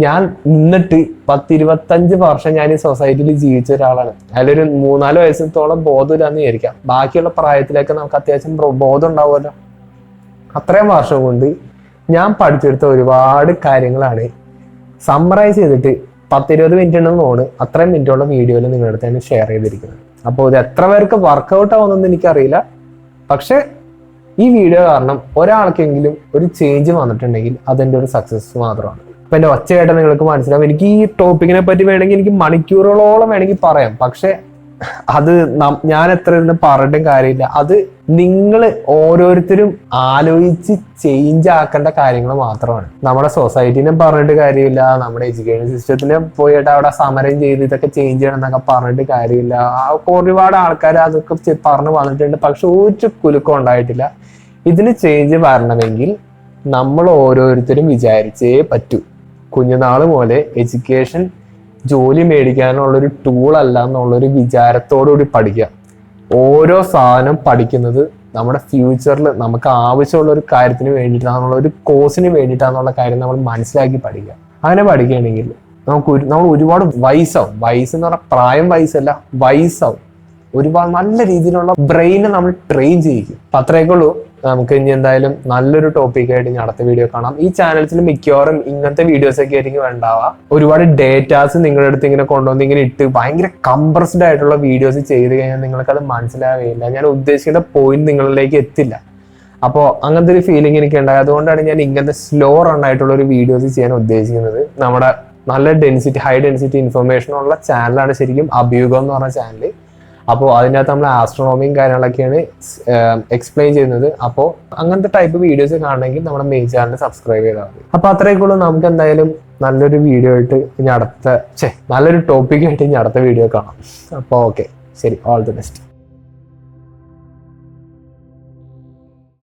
ഞാൻ നിന്നിട്ട് 10-25 വർഷം ഞാൻ ഈ സൊസൈറ്റിയിൽ ജീവിച്ച ഒരാളാണ്. അതിലൊരു 3-4 വയസ്സത്തോളം ബോധമില്ലാന്ന് വിചാരിക്കാം. ബാക്കിയുള്ള പ്രായത്തിലൊക്കെ നമുക്ക് അത്യാവശ്യം ബോധം ഉണ്ടാവുമല്ലോ. അത്രയും വർഷം കൊണ്ട് ഞാൻ പഠിച്ചെടുത്ത ഒരുപാട് കാര്യങ്ങളാണ് സമ്മറൈസ് ചെയ്തിട്ട് 10-20 മിനിറ്റ് ഉണ്ടെന്ന് തോന്നുന്നു, അത്രയും മിനിറ്റുള്ള വീഡിയോയിൽ നിങ്ങളുടെ അടുത്താണ് ഷെയർ ചെയ്തിരിക്കുന്നത്. അപ്പോൾ ഇത് എത്ര പേർക്ക് വർക്കൗട്ട് ആവുമെന്നൊന്നും എനിക്കറിയില്ല. പക്ഷെ ഈ വീഡിയോ കാരണം ഒരാൾക്കെങ്കിലും ഒരു ചേഞ്ച് വന്നിട്ടുണ്ടെങ്കിൽ അതെൻ്റെ ഒരു സക്സസ് മാത്രമാണ്. അപ്പൊ എൻ്റെ ഒച്ചയായിട്ട് നിങ്ങൾക്ക് മനസ്സിലാവും. എനിക്ക് ഈ ടോപ്പിക്കിനെ പറ്റി വേണമെങ്കിൽ എനിക്ക് മണിക്കൂറുകളോളം വേണമെങ്കിൽ പറയാം. പക്ഷെ അത് ഞാൻ എത്ര ഇരുന്ന് പറഞ്ഞിട്ടും കാര്യമില്ല. അത് നിങ്ങൾ ഓരോരുത്തരും ആലോചിച്ച് ചേഞ്ച് ആക്കേണ്ട കാര്യങ്ങൾ മാത്രമാണ്. നമ്മുടെ സൊസൈറ്റിനെ പറഞ്ഞിട്ട് കാര്യമില്ല, നമ്മുടെ എഡ്യൂക്കേഷൻ സിസ്റ്റത്തിനെ പോയിട്ട് അവിടെ സമരം ചെയ്ത് ഇതൊക്കെ ചേഞ്ച് ചെയ്യണം എന്നൊക്കെ പറഞ്ഞിട്ട് കാര്യമില്ല. ഒരുപാട് ആൾക്കാർ അതൊക്കെ പറഞ്ഞു വന്നിട്ടുണ്ട്. പക്ഷെ ഒരു കുലുക്കം ഉണ്ടായിട്ടില്ല. ഇതിന് ചേഞ്ച് വരണമെങ്കിൽ നമ്മൾ ഓരോരുത്തരും വിചാരിച്ചേ പറ്റൂ. കുഞ്ഞുനാള് പോലെ എഡ്യൂക്കേഷൻ ജോലി മേടിക്കാനുള്ളൊരു ടൂൾ അല്ല എന്നുള്ളൊരു വിചാരത്തോടുകൂടി പഠിക്കുക. ഓരോ സാധനം പഠിക്കുന്നത് നമ്മുടെ ഫ്യൂച്ചറിൽ നമുക്ക് ആവശ്യമുള്ള ഒരു കാര്യത്തിന് വേണ്ടിയിട്ടാണെന്നുള്ള ഒരു കോഴ്സിന് വേണ്ടിയിട്ടാണെന്നുള്ള കാര്യം നമ്മൾ മനസ്സിലാക്കി പഠിക്കുക. അങ്ങനെ പഠിക്കുകയാണെങ്കിൽ നമ്മൾ ഒരുപാട് വയസ്സാവും. വയസ്സെന്ന് പറഞ്ഞാൽ പ്രായം വയസ്സല്ല, വയസ്സാവും. ഒരുപാട് നല്ല രീതിയിലുള്ള ബ്രെയിനെ നമ്മൾ ട്രെയിൻ ചെയ്യിക്കും. അപ്പം അത്രയൊക്കെ ഉള്ളൂ. നമുക്ക് ഇനി എന്തായാലും നല്ലൊരു ടോപ്പിക്കായിട്ട് ഇനി അടുത്ത വീഡിയോ കാണാം. ഈ ചാനൽസിൽ മിക്കവാറും ഇങ്ങനത്തെ വീഡിയോസ് ഒക്കെ ആയിരിക്കും ഉണ്ടാവുക. ഒരുപാട് ഡേറ്റാസ് നിങ്ങളുടെ അടുത്ത് ഇങ്ങനെ കൊണ്ടുവന്ന് ഇങ്ങനെ ഇട്ട് ഭയങ്കര കംപ്രസ്ഡ് ആയിട്ടുള്ള വീഡിയോസ് ചെയ്ത് കഴിഞ്ഞാൽ നിങ്ങൾക്കത് മനസ്സിലാവുകയില്ല. ഞാൻ ഉദ്ദേശിക്കുന്ന പോയിന്റ് നിങ്ങളിലേക്ക് എത്തില്ല. അപ്പോൾ അങ്ങനത്തെ ഒരു ഫീലിംഗ് എനിക്ക് ഉണ്ടായി. അതുകൊണ്ടാണ് ഞാൻ ഇങ്ങനത്തെ സ്ലോ റൺ ആയിട്ടുള്ള ഒരു വീഡിയോസ് ചെയ്യാൻ ഉദ്ദേശിക്കുന്നത്. നമ്മുടെ നല്ല ഹൈ ഡെൻസിറ്റി ഇൻഫർമേഷൻ ഉള്ള ചാനലാണ് ശരിക്കും അഭ്യൂഹം എന്ന് പറഞ്ഞ ചാനൽ. അപ്പോൾ അതിനകത്ത് നമ്മൾ ആസ്ട്രോണോമിയും കാര്യങ്ങളൊക്കെയാണ് എക്സ്പ്ലെയിൻ ചെയ്യുന്നത്. അപ്പോൾ അങ്ങനത്തെ ടൈപ്പ് വീഡിയോസ് കാണണമെങ്കിൽ നമ്മുടെ മെയിൻ ചാനൽ സബ്സ്ക്രൈബ് ചെയ്താൽ മതി. അപ്പോൾ അത്രയൊക്കെയുള്ളൂ. നമുക്ക് എന്തായാലും നല്ലൊരു വീഡിയോ ആയിട്ട് ഇനി നല്ലൊരു ടോപ്പിക്കായിട്ട് ഇനി അടുത്ത വീഡിയോ കാണാം. അപ്പോൾ ഓക്കെ, ശരി, ഓൾ ദി ബെസ്റ്റ്.